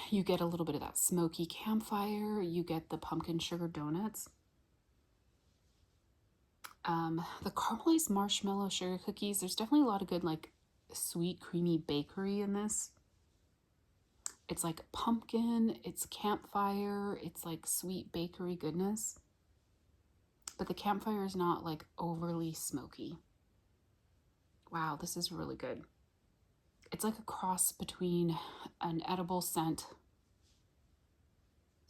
You get a little bit of that smoky campfire. You get the pumpkin sugar donuts. The caramelized marshmallow sugar cookies. There's definitely a lot of good like sweet creamy bakery in this. It's like pumpkin, it's campfire, it's like sweet bakery goodness. But the campfire is not like overly smoky. Wow, this is really good. It's like a cross between an edible scent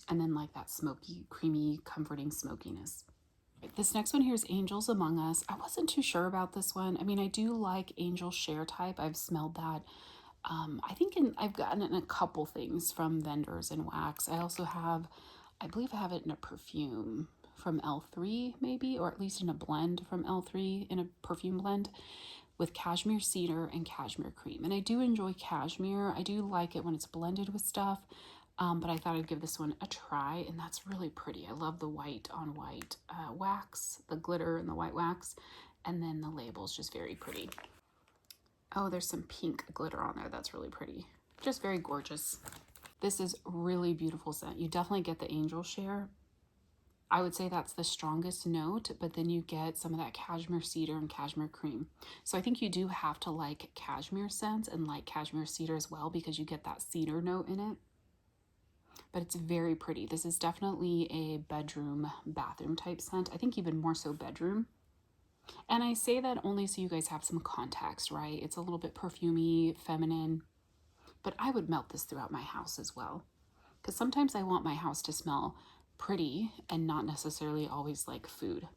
and then like that smoky, creamy, comforting smokiness. This next one here is Angels Among Us. I wasn't too sure about this one. I mean, I do like Angel Share Type. I've smelled that. I've gotten it in a couple things from vendors in wax. I also have, I believe I have it in a perfume from L3 maybe, or at least in a blend from L3 in a perfume blend with cashmere cedar and cashmere cream. And I do enjoy cashmere. I do like it when it's blended with stuff, but I thought I'd give this one a try, and that's really pretty. I love the white on white wax, the glitter and the white wax, and then the label's just very pretty. Oh, there's some pink glitter on there. That's really pretty. Just very gorgeous. This is really beautiful scent. You definitely get the Angel Share. I would say that's the strongest note, but then you get some of that cashmere cedar and cashmere cream. So I think you do have to like cashmere scents and like cashmere cedar as well because you get that cedar note in it. But it's very pretty. This is definitely a bedroom, bathroom type scent. I think even more so bedroom. And I say that only so you guys have some context, right? It's a little bit perfumey, feminine, but I would melt this throughout my house as well. Because sometimes I want my house to smell pretty and not necessarily always like food.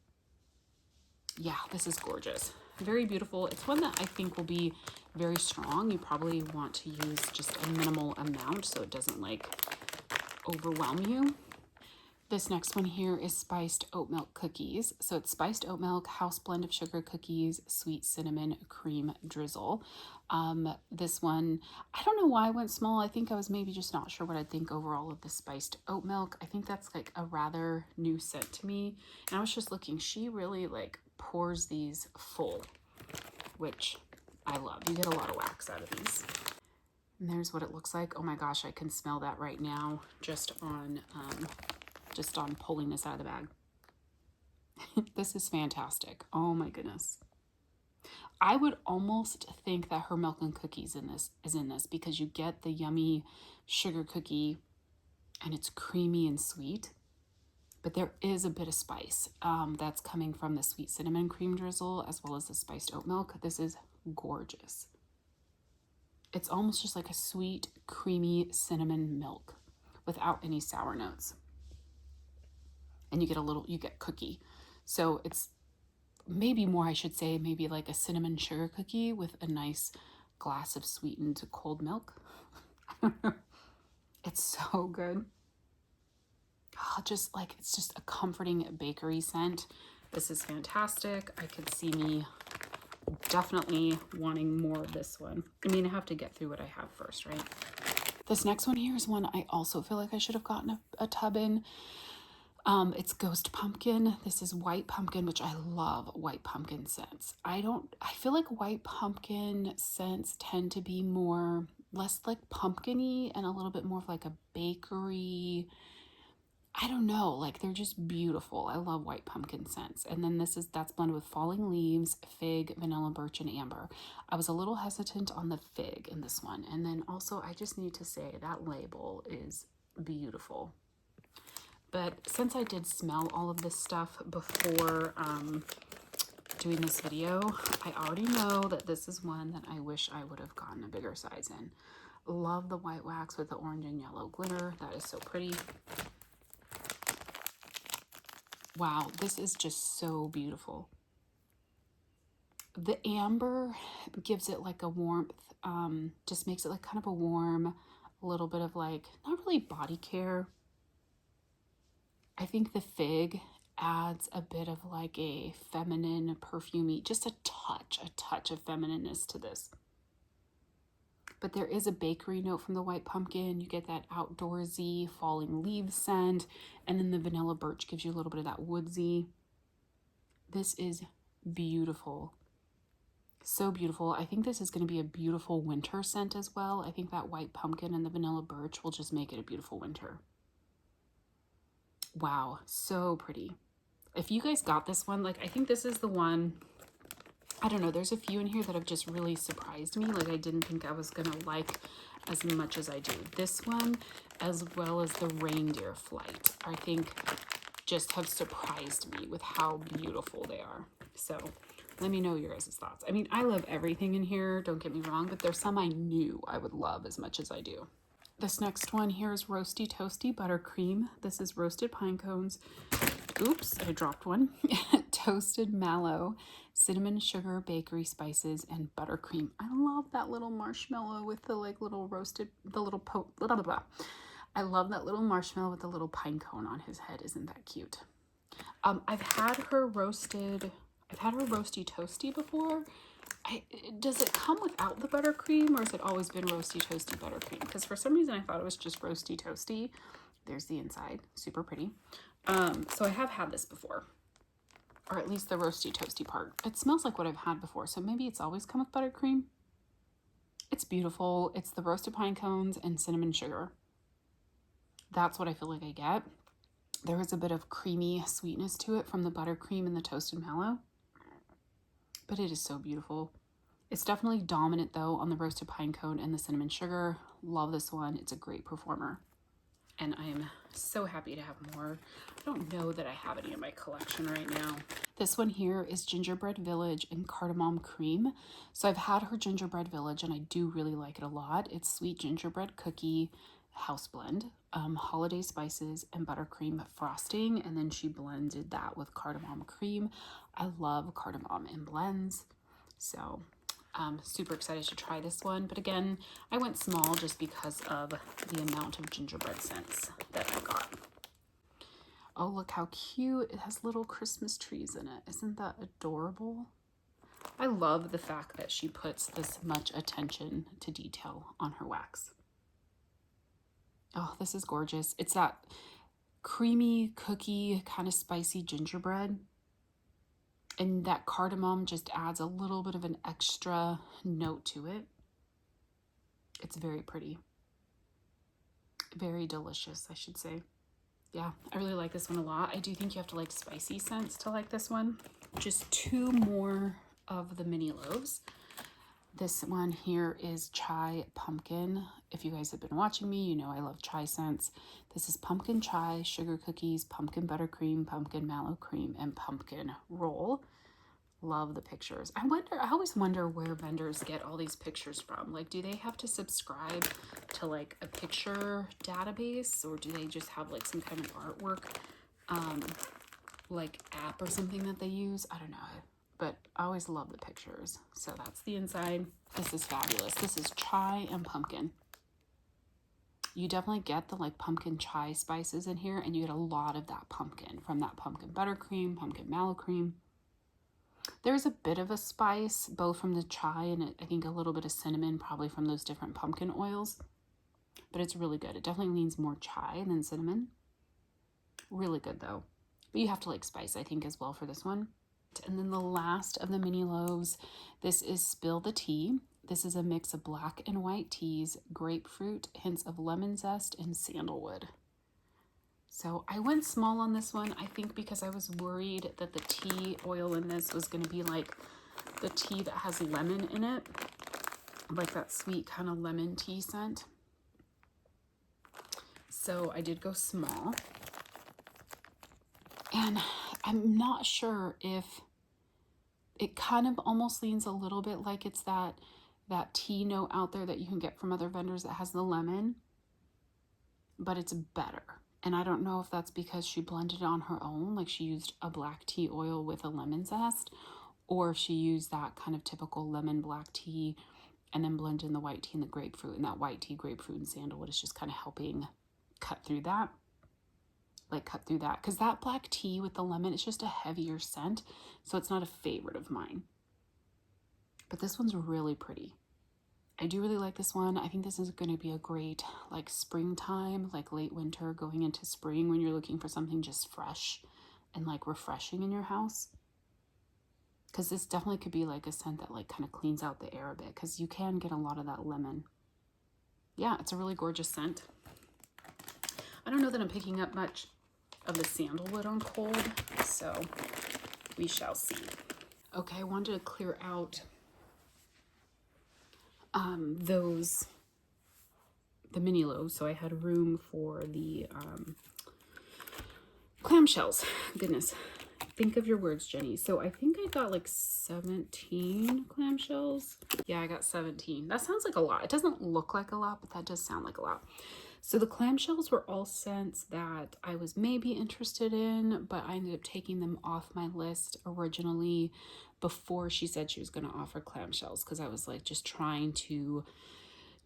Yeah, this is gorgeous. Very beautiful. It's one that I think will be very strong. You probably want to use just a minimal amount so it doesn't like overwhelm you. This next one here is spiced oat milk cookies. So it's spiced oat milk, house blend of sugar cookies, sweet cinnamon cream drizzle. This one, I don't know why I went small. I think I was maybe just not sure what I'd think overall of the spiced oat milk. I think that's like a rather new scent to me. And I was just looking, she really like pours these full, which I love. You get a lot of wax out of these. And there's what it looks like. Oh my gosh, I can smell that right now just on pulling this out of the bag. This is fantastic. Oh my goodness. I would almost think that her milk and cookies is in this because you get the yummy sugar cookie and it's creamy and sweet, but there is a bit of spice that's coming from the sweet cinnamon cream drizzle as well as the spiced oat milk. This is gorgeous. It's almost just like a sweet, creamy cinnamon milk without any sour notes. And you get cookie. So it's maybe more, I should say, maybe like a cinnamon sugar cookie with a nice glass of sweetened cold milk. It's so good. Oh, it's just a comforting bakery scent. This is fantastic. I could see me definitely wanting more of this one. I mean, I have to get through what I have first, right? This next one here is one I also feel like I should have gotten a tub in. It's Ghost Pumpkin. This is white pumpkin, which I love white pumpkin scents. I feel like white pumpkin scents tend to be less like pumpkin-y and a little bit more of like a bakery. I don't know, like they're just beautiful. I love white pumpkin scents. And then that's blended with falling leaves, fig, vanilla, birch, and amber. I was a little hesitant on the fig in this one. And then also I just need to say that label is beautiful. But since I did smell all of this stuff before doing this video, I already know that this is one that I wish I would have gotten a bigger size in. Love the white wax with the orange and yellow glitter. That is so pretty. Wow, this is just so beautiful. The amber gives it like a warmth, just makes it like kind of a warm, little bit of like, not really body care. I think the fig adds a bit of like a feminine, perfumey, just a touch of feminineness to this. But there is a bakery note from the white pumpkin. You get that outdoorsy falling leaves scent. And then the vanilla birch gives you a little bit of that woodsy. This is beautiful. So beautiful. I think this is going to be a beautiful winter scent as well. I think that white pumpkin and the vanilla birch will just make it a beautiful winter. Wow, so pretty. If you guys got this one, like I think this is the one, I don't know, there's a few in here that have just really surprised me. Like I didn't think I was gonna like as much as I do. This one, as well as the reindeer flight, I think just have surprised me with how beautiful they are. So let me know your guys' thoughts. I mean, I love everything in here, don't get me wrong, but there's some I knew I would love as much as I do. This next one here is Roasty Toasty Buttercream. This is roasted pine cones. Oops, I dropped one. Toasted mallow, cinnamon, sugar, bakery spices, and buttercream. I love that little marshmallow with the like little roasted, the little blah, blah, blah. I love that little marshmallow with the little pine cone on his head. Isn't that cute? I've had her roasty toasty before. Does it come without the buttercream, or has it always been roasty toasty buttercream? Because for some reason I thought it was just roasty toasty. There's the inside, super pretty. So I have had this before, or at least the roasty toasty part. It smells like what I've had before, so maybe it's always come with buttercream. It's beautiful. It's the roasted pine cones and cinnamon sugar. That's what I feel like I get. There is a bit of creamy sweetness to it from the buttercream and the toasted mallow, but it is so beautiful. It's definitely dominant though on the roasted pine cone and the cinnamon sugar. Love this one. It's a great performer. And I am so happy to have more. I don't know that I have any in my collection right now. This one here is Gingerbread Village and Cardamom Cream. So I've had her Gingerbread Village and I do really like it a lot. It's sweet gingerbread cookie house blend, holiday spices and buttercream frosting. And then she blended that with cardamom cream. I love cardamom in blends. So I'm super excited to try this one. But again, I went small just because of the amount of gingerbread scents that I got. Oh, look how cute. It has little Christmas trees in it. Isn't that adorable? I love the fact that she puts this much attention to detail on her wax. Oh, this is gorgeous. It's that creamy cookie, kind of spicy gingerbread. And that cardamom just adds a little bit of an extra note to it. It's very pretty. Very delicious, I should say. Yeah, I really like this one a lot. I do think you have to like spicy scents to like this one. Just two more of the mini loaves. This one here is Chai Pumpkin. If you guys have been watching me, you know I love chai scents. This is pumpkin chai, sugar cookies, pumpkin buttercream, pumpkin mallow cream, and pumpkin roll. Love the pictures. I always wonder where vendors get all these pictures from. Like, do they have to subscribe to like a picture database, or do they just have like some kind of artwork like app or something that they use? I don't know, but I always love the pictures. So that's the inside. This is fabulous. This is chai and pumpkin. You definitely get the like pumpkin chai spices in here, and you get a lot of that pumpkin from that pumpkin buttercream, pumpkin mallow cream. There's a bit of a spice, both from the chai and I think a little bit of cinnamon, probably from those different pumpkin oils. But it's really good. It definitely leans more chai than cinnamon. Really good though. But you have to like spice, I think, as well for this one. And then the last of the mini loaves, this is Spill the Tea. This is a mix of black and white teas, grapefruit, hints of lemon zest, and sandalwood. So I went small on this one, I think because I was worried that the tea oil in this was going to be like the tea that has lemon in it, like that sweet kind of lemon tea scent. So I did go small. And I'm not sure if it kind of almost leans a little bit like it's that tea note out there that you can get from other vendors that has the lemon, but it's better. And I don't know if that's because she blended it on her own, like she used a black tea oil with a lemon zest, or if she used that kind of typical lemon black tea and then blend in the white tea and the grapefruit, and that white tea, grapefruit, and sandalwood is just kind of helping cut through that. Because that black tea with the lemon, it's just a heavier scent, so it's not a favorite of mine. But this one's really pretty. I do really like this one. I think this is going to be a great like springtime, like late winter going into spring, when you're looking for something just fresh and like refreshing in your house. Because this definitely could be like a scent that like kind of cleans out the air a bit, because you can get a lot of that lemon. Yeah, it's a really gorgeous scent. I don't know that I'm picking up much of the sandalwood on cold, so we shall see. Okay, I wanted to clear out the mini loaves, so I had room for the clamshells. Goodness, think of your words, Jenny. So I think I got like 17 clamshells. Yeah, I got 17. That sounds like a lot. It doesn't look like a lot, but that does sound like a lot. So the clamshells were all scents that I was maybe interested in, but I ended up taking them off my list originally before she said she was going to offer clamshells, because I was like just trying to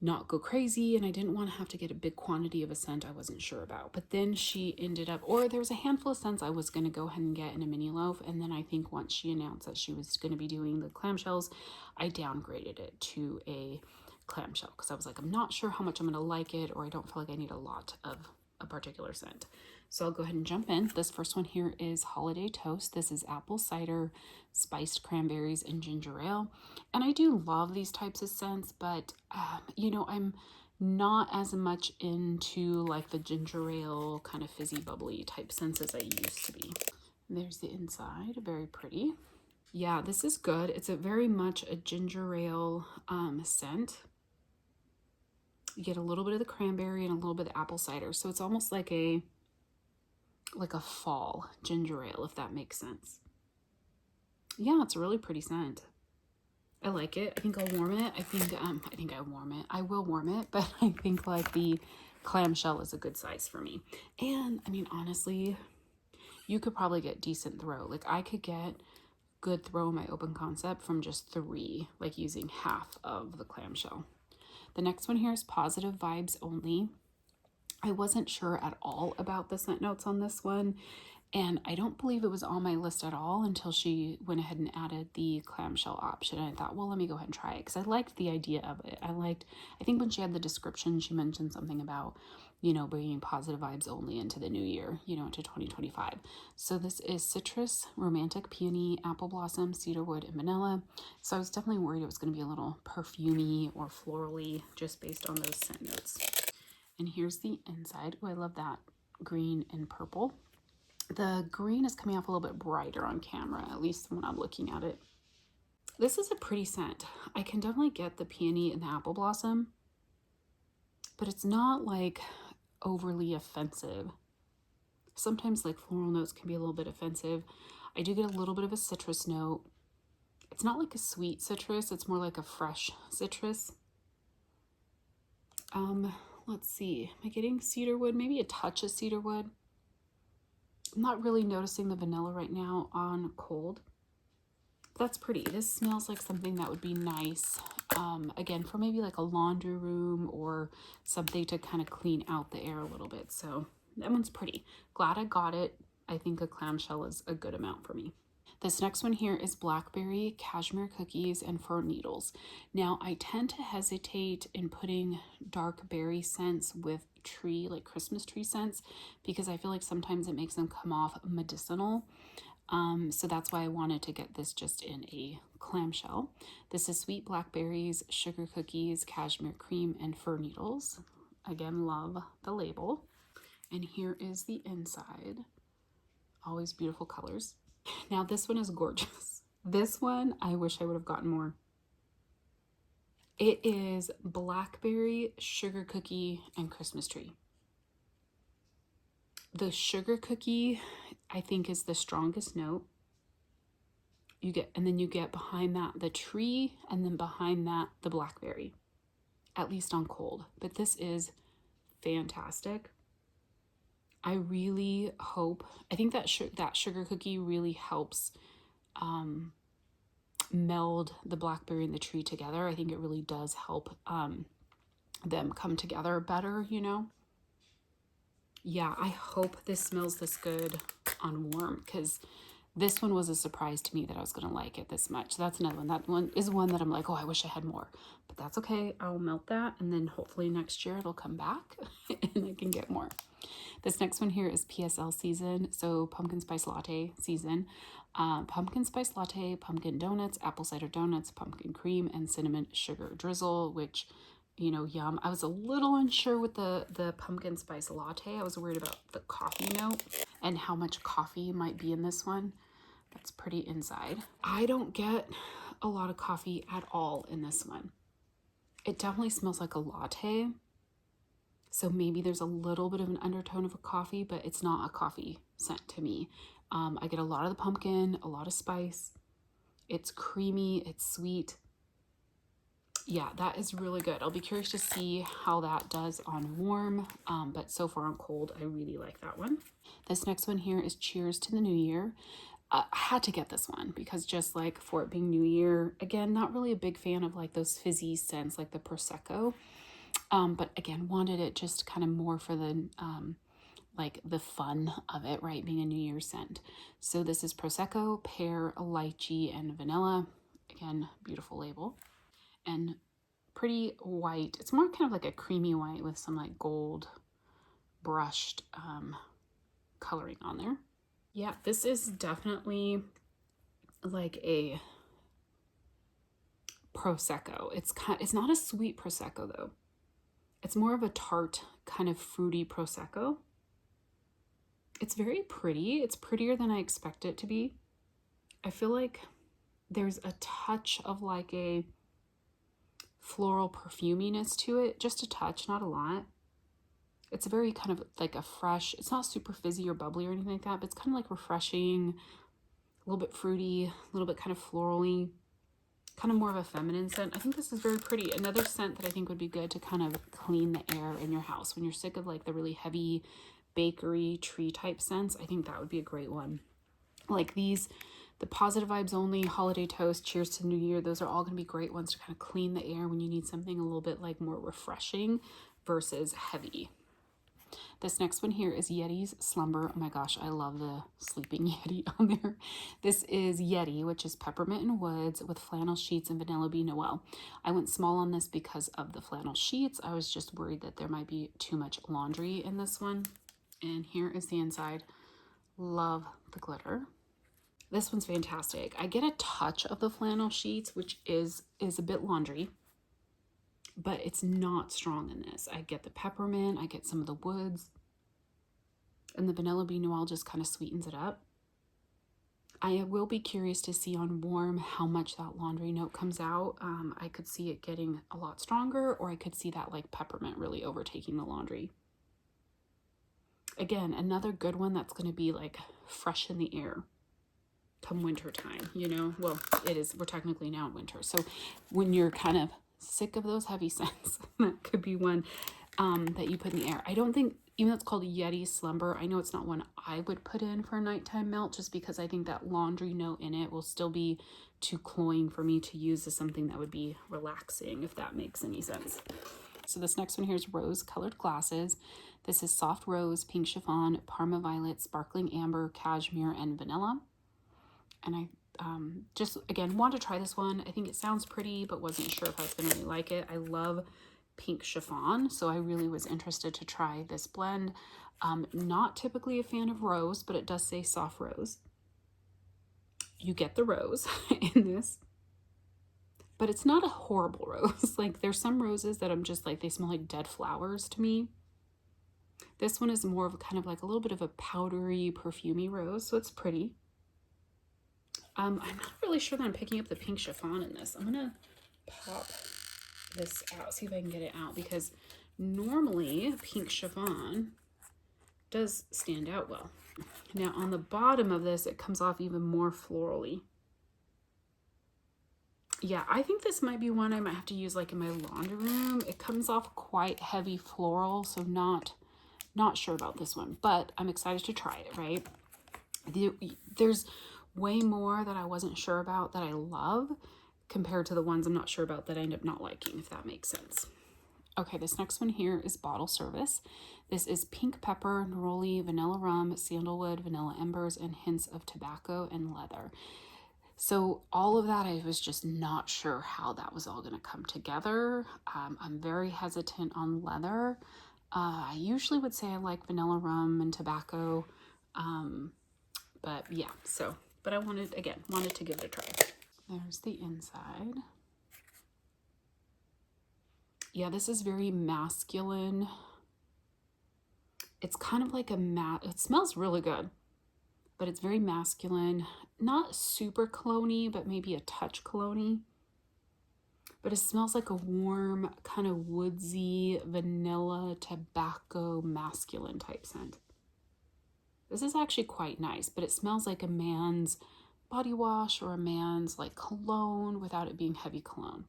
not go crazy, and I didn't want to have to get a big quantity of a scent I wasn't sure about. But then she ended up, or there was a handful of scents I was going to go ahead and get in a mini loaf, and then I think once she announced that she was going to be doing the clamshells, I downgraded it to a clamshell, because I was like, I'm not sure how much I'm going to like it, or I don't feel like I need a lot of a particular scent. So I'll go ahead and jump in. This first one here is Holiday Toast. This is apple cider, spiced cranberries, and ginger ale. And I do love these types of scents, but you know, I'm not as much into like the ginger ale kind of fizzy bubbly type scents as I used to be. And there's the inside, very pretty. Yeah, this is good. It's a very much a ginger ale scent. You get a little bit of the cranberry and a little bit of apple cider. So it's almost like a fall ginger ale, if that makes sense. Yeah, it's a really pretty scent. I like it. I think I'll warm it. I will warm it, but I think like the clamshell is a good size for me. And I mean, honestly, you could probably get decent throw. Like I could get good throw in my open concept from just 3, like using half of the clamshell. The next one here is Positive Vibes Only. I wasn't sure at all about the scent notes on this one, and I don't believe it was on my list at all until she went ahead and added the clamshell option. And I thought, well, let me go ahead and try it, because I liked the idea of it. I think when she had the description, she mentioned something about, you know, bringing positive vibes only into the new year, you know, into 2025. So this is citrus, romantic peony, apple blossom, cedarwood, and vanilla. So I was definitely worried it was going to be a little perfumey or florally just based on those scent notes. And here's the inside. Oh, I love that green and purple. The green is coming off a little bit brighter on camera, at least when I'm looking at it. This is a pretty scent. I can definitely get the peony and the apple blossom, but it's not like overly offensive. Sometimes like floral notes can be a little bit offensive. I do get a little bit of a citrus note. It's not like a sweet citrus, it's more like a fresh citrus. Let's see, am I getting cedarwood? Maybe a touch of cedarwood. I'm not really noticing the vanilla right now on cold. That's pretty. This smells like something that would be nice Again, for maybe like a laundry room or something to kind of clean out the air a little bit. So that one's pretty. Glad I got it. I think a clamshell is a good amount for me. This next one here is blackberry, cashmere cookies, and fir needles. Now, I tend to hesitate in putting dark berry scents with tree, like Christmas tree scents, because I feel like sometimes it makes them come off medicinal. So that's why I wanted to get this just in a clamshell. This is sweet blackberries, sugar cookies, cashmere cream, and fir needles. Again, love the label. And here is the inside. Always beautiful colors. Now this one is gorgeous. This one, I wish I would have gotten more. It is blackberry, sugar cookie, and Christmas tree. The sugar cookie, I think, is the strongest note. You get, and then you get behind that the tree, and then behind that the blackberry, at least on cold. But this is fantastic. I really hope, I think that that sugar cookie really helps meld the blackberry and the tree together. I think it really does help them come together better, you know? Yeah, I hope this smells this good on warm, because this one was a surprise to me that I was going to like it this much. That's another one. That one is one that I'm like, oh, I wish I had more. But that's okay. I'll melt that, and then hopefully next year it'll come back and I can get more. This next one here is PSL season, so pumpkin spice latte season. Pumpkin spice latte, pumpkin donuts, apple cider donuts, pumpkin cream, and cinnamon sugar drizzle, which, you know, yum. I was a little unsure with the pumpkin spice latte. I was worried about the coffee note and how much coffee might be in this one. That's pretty inside. I don't get a lot of coffee at all in this one. It definitely smells like a latte. So maybe there's a little bit of an undertone of a coffee, but it's not a coffee scent to me. I get a lot of the pumpkin, a lot of spice. It's creamy, it's sweet. Yeah, that is really good. I'll be curious to see how that does on warm, but so far on cold, I really like that one. This next one here is Cheers to the New Year. I had to get this one because just like for it being New Year, again, not really a big fan of like those fizzy scents like the Prosecco. But again, wanted it just kind of more for the like the fun of it, right? Being a New Year's scent. So this is Prosecco, pear, lychee, and vanilla. Again, beautiful label. And pretty white. It's more kind of like a creamy white with some like gold brushed coloring on there. Yeah, this is definitely like a Prosecco. It's not a sweet Prosecco though. It's more of a tart, kind of fruity Prosecco. It's very pretty. It's prettier than I expect it to be. I feel like there's a touch of like a floral perfuminess to it. Just a touch, not a lot. It's a very kind of like a fresh, it's not super fizzy or bubbly or anything like that, but it's kind of like refreshing, a little bit fruity, a little bit kind of florally, kind of more of a feminine scent. I think this is very pretty. Another scent that I think would be good to kind of clean the air in your house when you're sick of like the really heavy bakery tree type scents. I think that would be a great one. Like these, the Positive Vibes Only, Holiday Toast, Cheers to New Year, those are all going to be great ones to kind of clean the air when you need something a little bit like more refreshing versus heavy. This next one here is Yeti's Slumber. Oh my gosh, I love the sleeping Yeti on there. This is Yeti, which is peppermint and woods with flannel sheets and vanilla bean Noel. I went small on this because of the flannel sheets. I was just worried that there might be too much laundry in this one. And here is the inside. Love the glitter. This one's fantastic. I get a touch of the flannel sheets, which is a bit laundry, but it's not strong in this. I get the peppermint, I get some of the woods, and the vanilla bean Noel just kind of sweetens it up. I will be curious to see on warm how much that laundry note comes out. I could see it getting a lot stronger, or I could see that like peppermint really overtaking the laundry. Again, another good one that's going to be like fresh in the air come winter time, you know? Well, it is, we're technically now in winter. So when you're kind of sick of those heavy scents, that could be one that you put in the air. I don't think even though it's called Yeti Slumber, I know it's not one I would put in for a nighttime melt, just because I think that laundry note in it will still be too cloying for me to use as something that would be relaxing, if that makes any sense. So this next one here is rose colored glasses. This is soft rose, pink chiffon, parma violet, sparkling amber, cashmere, and vanilla. And I just, again, want to try this one. I think it sounds pretty, but wasn't sure if I was going to really like it. I love pink chiffon, so I really was interested to try this blend. Not typically a fan of rose, but it does say soft rose. You get the rose in this, but it's not a horrible rose. Like, there's some roses that I'm just like, they smell like dead flowers to me. This one is more of a kind of like a little bit of a powdery, perfumey rose, so it's pretty. I'm not really sure that I'm picking up the pink chiffon in this. I'm gonna pop this out, see if I can get it out, because normally pink chiffon does stand out well. Now on the bottom of this, it comes off even more florally. Yeah, I think this might be one I might have to use like in my laundry room. It comes off quite heavy floral, so not sure about this one, but I'm excited to try it, right? There's way more that I wasn't sure about that I love compared to the ones I'm not sure about that I end up not liking, if that makes sense. Okay, this next one here is bottle service. This is pink pepper, neroli, vanilla rum, sandalwood, vanilla embers, and hints of tobacco and leather. So all of that, I was just not sure how that was all going to come together. I'm very hesitant on leather. I usually would say I like vanilla rum and tobacco, but yeah, so, but I wanted to give it a try. There's the inside. Yeah, this is very masculine. It's kind of like it smells really good, but it's very masculine. Not super cologne-y, but maybe a touch cologne-y. But it smells like a warm, kind of woodsy, vanilla, tobacco, masculine type scent. This is actually quite nice, but it smells like a man's body wash or a man's like cologne without it being heavy cologne.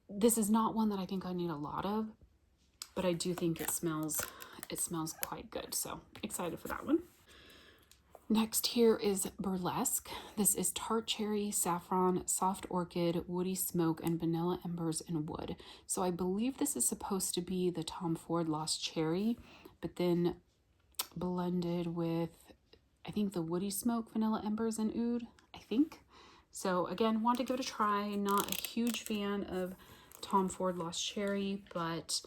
This is not one that I think I need a lot of, but I do think it smells quite good. So excited for that one. Next here is burlesque. This is tart cherry, saffron, soft orchid, woody smoke, and vanilla embers and wood. So I believe this is supposed to be the Tom Ford Lost Cherry, but then blended with, I think, the woody smoke, vanilla embers, and oud, I think. So again, want to give it a try. Not a huge fan of Tom Ford Lost Cherry, but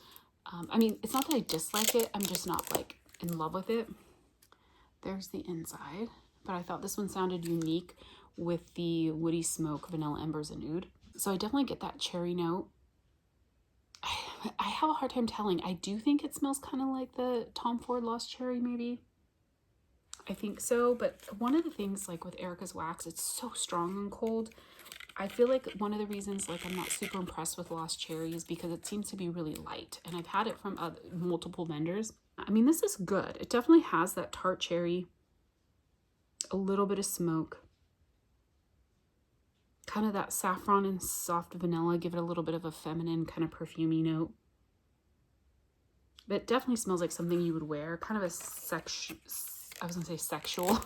I mean, it's not that I dislike it, I'm just not like in love with it. There's the inside, but I thought this one sounded unique with the woody smoke, vanilla embers, and oud. So I definitely get that cherry note. I have a hard time telling. I do think it smells kind of like the Tom Ford Lost Cherry, maybe. I think so, but one of the things like with Erica's wax, it's so strong and cold. I feel like one of the reasons like I'm not super impressed with Lost Cherry is because it seems to be really light, and I've had it from multiple vendors. I mean, this is good. It definitely has that tart cherry, a little bit of smoke, kind of that saffron and soft vanilla, give it a little bit of a feminine kind of perfumey note. But it definitely smells like something you would wear, kind of a I was gonna say sexual,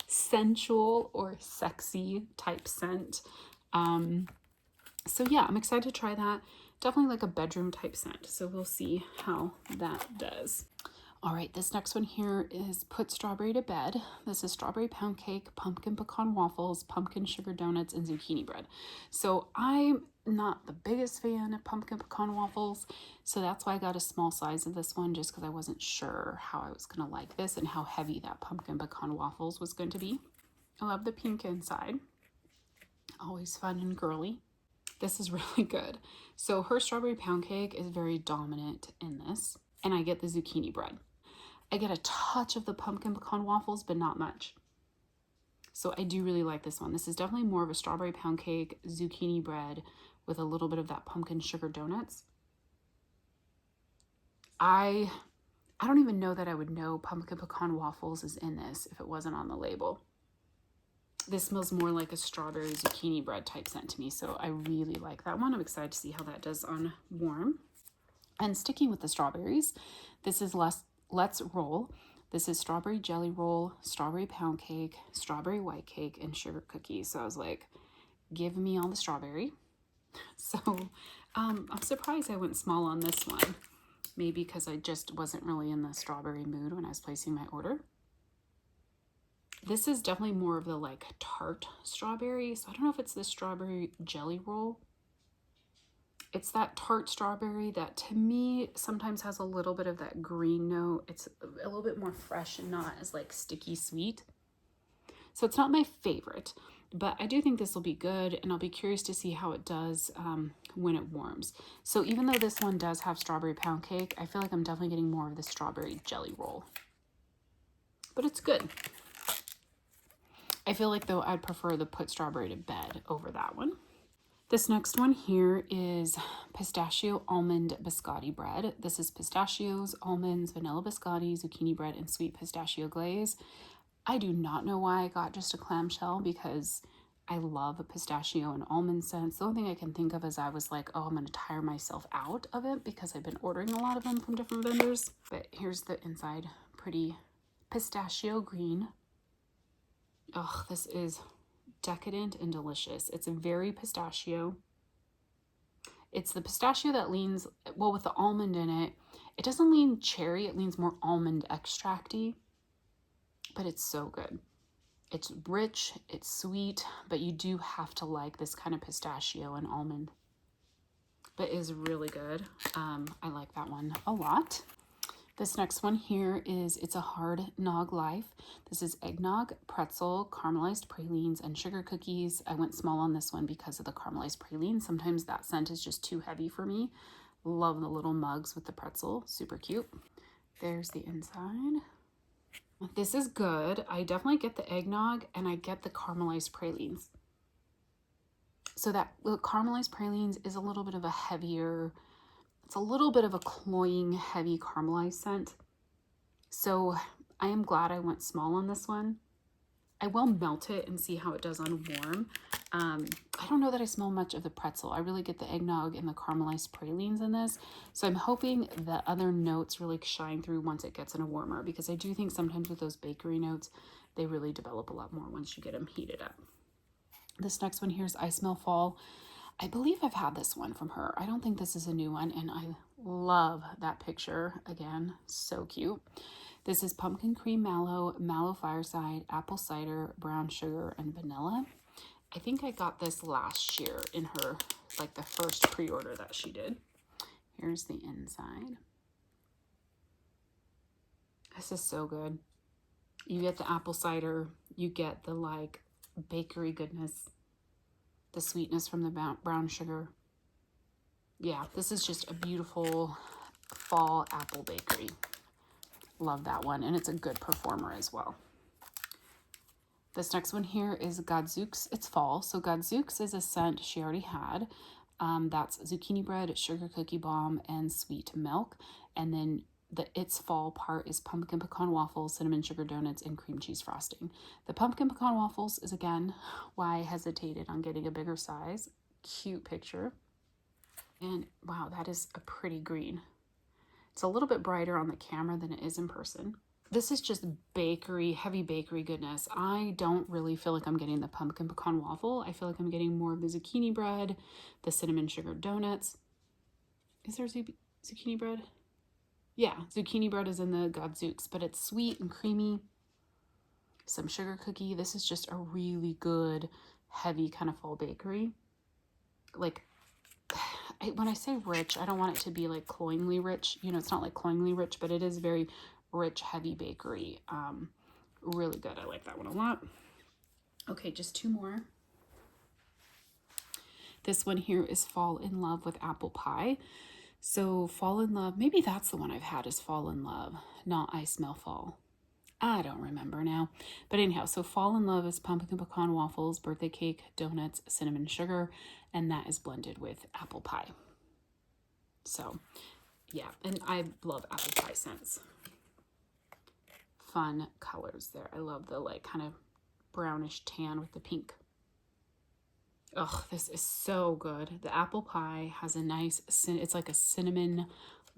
sensual or sexy type scent. So yeah, I'm excited to try that. Definitely like a bedroom type scent. So we'll see how that does. All right, this next one here is Put Strawberry to Bed. This is strawberry pound cake, pumpkin pecan waffles, pumpkin sugar donuts, and zucchini bread. So I'm not the biggest fan of pumpkin pecan waffles, so that's why I got a small size of this one, just because I wasn't sure how I was going to like this and how heavy that pumpkin pecan waffles was going to be. I love the pink inside. Always fun and girly. This is really good. So her strawberry pound cake is very dominant in this, and I get the zucchini bread. I get a touch of the pumpkin pecan waffles, but not much. So I do really like this one. This is definitely more of a strawberry pound cake, zucchini bread with a little bit of that pumpkin sugar donuts. I don't even know that I would know pumpkin pecan waffles is in this if it wasn't on the label. This smells more like a strawberry zucchini bread type scent to me, so I really like that one. I'm excited to see how that does on warm. And sticking with the strawberries, this is Let's Roll. This is strawberry jelly roll, strawberry pound cake, strawberry white cake, and sugar cookies. So I was like, give me all the strawberry. So I'm surprised I went small on this one. Maybe because I just wasn't really in the strawberry mood when I was placing my order. This is definitely more of the like tart strawberry. So I don't know if it's the strawberry jelly roll. It's that tart strawberry that to me sometimes has a little bit of that green note. It's a little bit more fresh and not as like sticky sweet. So it's not my favorite, but I do think this will be good, and I'll be curious to see how it does when it warms. So even though this one does have strawberry pound cake, I feel like I'm definitely getting more of the strawberry jelly roll. But it's good. I feel like though I'd prefer the put strawberry to bed over that one. This next one here is pistachio almond biscotti bread. This is pistachios, almonds, vanilla biscotti, zucchini bread, and sweet pistachio glaze. I do not know why I got just a clamshell because I love pistachio and almond scents. The only thing I can think of is I was like, oh, I'm going to tire myself out of it because I've been ordering a lot of them from different vendors. But here's the inside, pretty pistachio green. Oh, this is decadent and delicious. It's a very pistachio. It's the pistachio that leans, well, with the almond in it, it doesn't lean cherry, it leans more almond extracty, but it's so good. It's rich, it's sweet, but you do have to like this kind of pistachio and almond. But it is really good. I like that one a lot. This next one here is It's a Hard Nog Life. This is eggnog, pretzel, caramelized pralines, and sugar cookies. I went small on this one because of the caramelized pralines. Sometimes that scent is just too heavy for me. Love the little mugs with the pretzel. Super cute. There's the inside. This is good. I definitely get the eggnog and I get the caramelized pralines. So that the caramelized pralines is a little bit of a heavier, it's a little bit of a cloying, heavy caramelized scent. So I am glad I went small on this one. I will melt it and see how it does on warm. I don't know that I smell much of the pretzel. I really get the eggnog and the caramelized pralines in this. So I'm hoping the other notes really shine through once it gets in a warmer, because I do think sometimes with those bakery notes, they really develop a lot more once you get them heated up. This next one here is I Smell Fall. I believe I've had this one from her. I don't think this is a new one, and I love that picture. Again, so cute. This is pumpkin cream mallow, mallow fireside, apple cider, brown sugar, and vanilla. I think I got this last year in her, like the first pre-order that she did. Here's the inside. This is so good. You get the apple cider, you get the like bakery goodness, the sweetness from the brown sugar. Yeah, this is just a beautiful fall apple bakery. Love that one, and it's a good performer as well. This next one here is Gadzooks. It's fall, so Gadzooks is a scent she already had. That's zucchini bread, sugar cookie bomb, and sweet milk. And then the It's Fall part is pumpkin pecan waffles, cinnamon sugar donuts, and cream cheese frosting. The pumpkin pecan waffles is, again, why I hesitated on getting a bigger size. Cute picture. And wow, that is a pretty green. It's a little bit brighter on the camera than it is in person. This is just bakery, heavy bakery goodness. I don't really feel like I'm getting the pumpkin pecan waffle. I feel like I'm getting more of the zucchini bread, the cinnamon sugar donuts. Is there zucchini bread? Yeah, zucchini bread is in the Gadzooks, but it's sweet and creamy. Some sugar cookie. This is just a really good, heavy kind of fall bakery. Like, when I say rich, I don't want it to be like cloyingly rich. You know, it's not like cloyingly rich, but it is very rich, heavy bakery. Really good. I like that one a lot. Okay, just two more. This one here is Fall in Love with Apple Pie. So Fall in Love, maybe that's the one I've had, is Fall in Love, not I Smell Fall. I don't remember now. But anyhow, so Fall in Love is pumpkin pecan waffles, birthday cake, donuts, cinnamon sugar, and that is blended with apple pie. So yeah, and I love apple pie scents. Fun colors there. I love the like kind of brownish tan with the pink. Oh, this is so good. The apple pie has a nice, it's like a cinnamon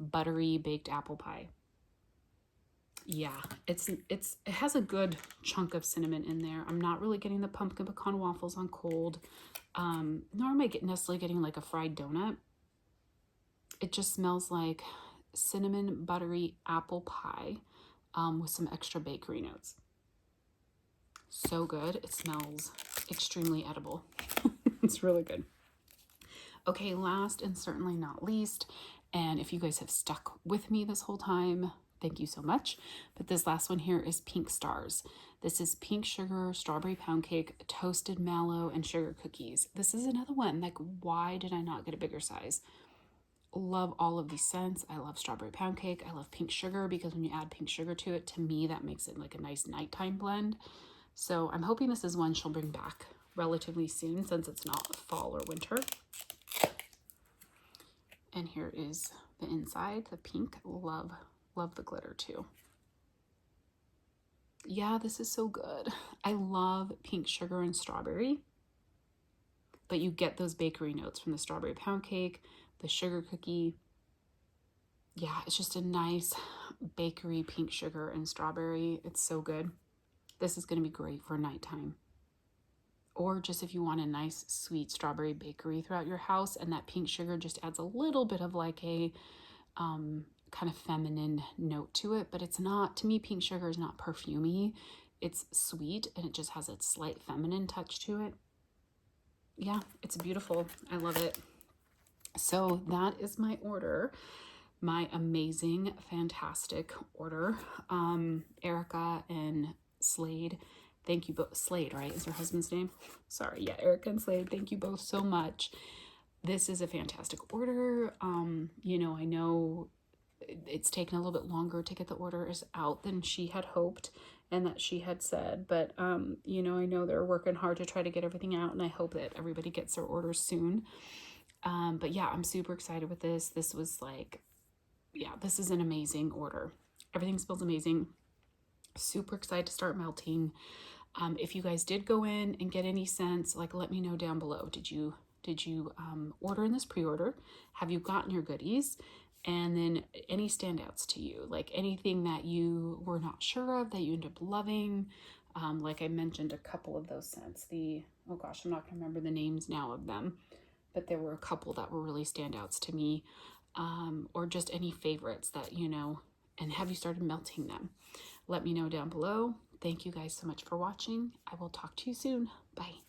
buttery baked apple pie. Yeah, it has a good chunk of cinnamon in there. I'm not really getting the pumpkin pecan waffles on cold, nor am I necessarily getting like a fried donut. It just smells like cinnamon buttery apple pie with some extra bakery notes. So good. It smells extremely edible. It's really good. Okay, last and certainly not least, and if you guys have stuck with me this whole time, thank you so much. But this last one here is Pink Stars. This is pink sugar, strawberry pound cake, toasted mallow, and sugar cookies. This is another one. Like, why did I not get a bigger size? Love all of these scents. I love strawberry pound cake. I love pink sugar because when you add pink sugar to it, to me, that makes it like a nice nighttime blend. So I'm hoping this is one she'll bring back relatively soon since it's not fall or winter. And here is the inside, the pink. Love the glitter too. Yeah, this is so good. I love pink sugar and strawberry, but you get those bakery notes from the strawberry pound cake, the sugar cookie. Yeah, it's just a nice bakery pink sugar and strawberry. It's so good. This is going to be great for nighttime. Or just if you want a nice sweet strawberry bakery throughout your house, and that pink sugar just adds a little bit of like a kind of feminine note to it, but it's not, to me, pink sugar is not perfumey. It's sweet and it just has a slight feminine touch to it. Yeah, it's beautiful. I love it. So that is my order, my amazing, fantastic order. Erica and Slade, thank you both. Slade, right, is her husband's name? Sorry, yeah, Erica and Slade, thank you both so much. This is a fantastic order. You know, I know it's taken a little bit longer to get the orders out than she had hoped and that she had said, but you know, I know they're working hard to try to get everything out, and I hope that everybody gets their orders soon. But yeah, I'm super excited with this. This was like, yeah, this is an amazing order. Everything smells amazing. Super excited to start melting. If you guys did go in and get any scents, like, let me know down below. Did you order in this pre-order? Have you gotten your goodies? And then any standouts to you, like anything that you were not sure of that you ended up loving. Like I mentioned a couple of those scents. Oh gosh, I'm not gonna remember the names now of them, but there were a couple that were really standouts to me. Or just any favorites that, you know, and have you started melting them? Let me know down below. Thank you guys so much for watching. I will talk to you soon. Bye.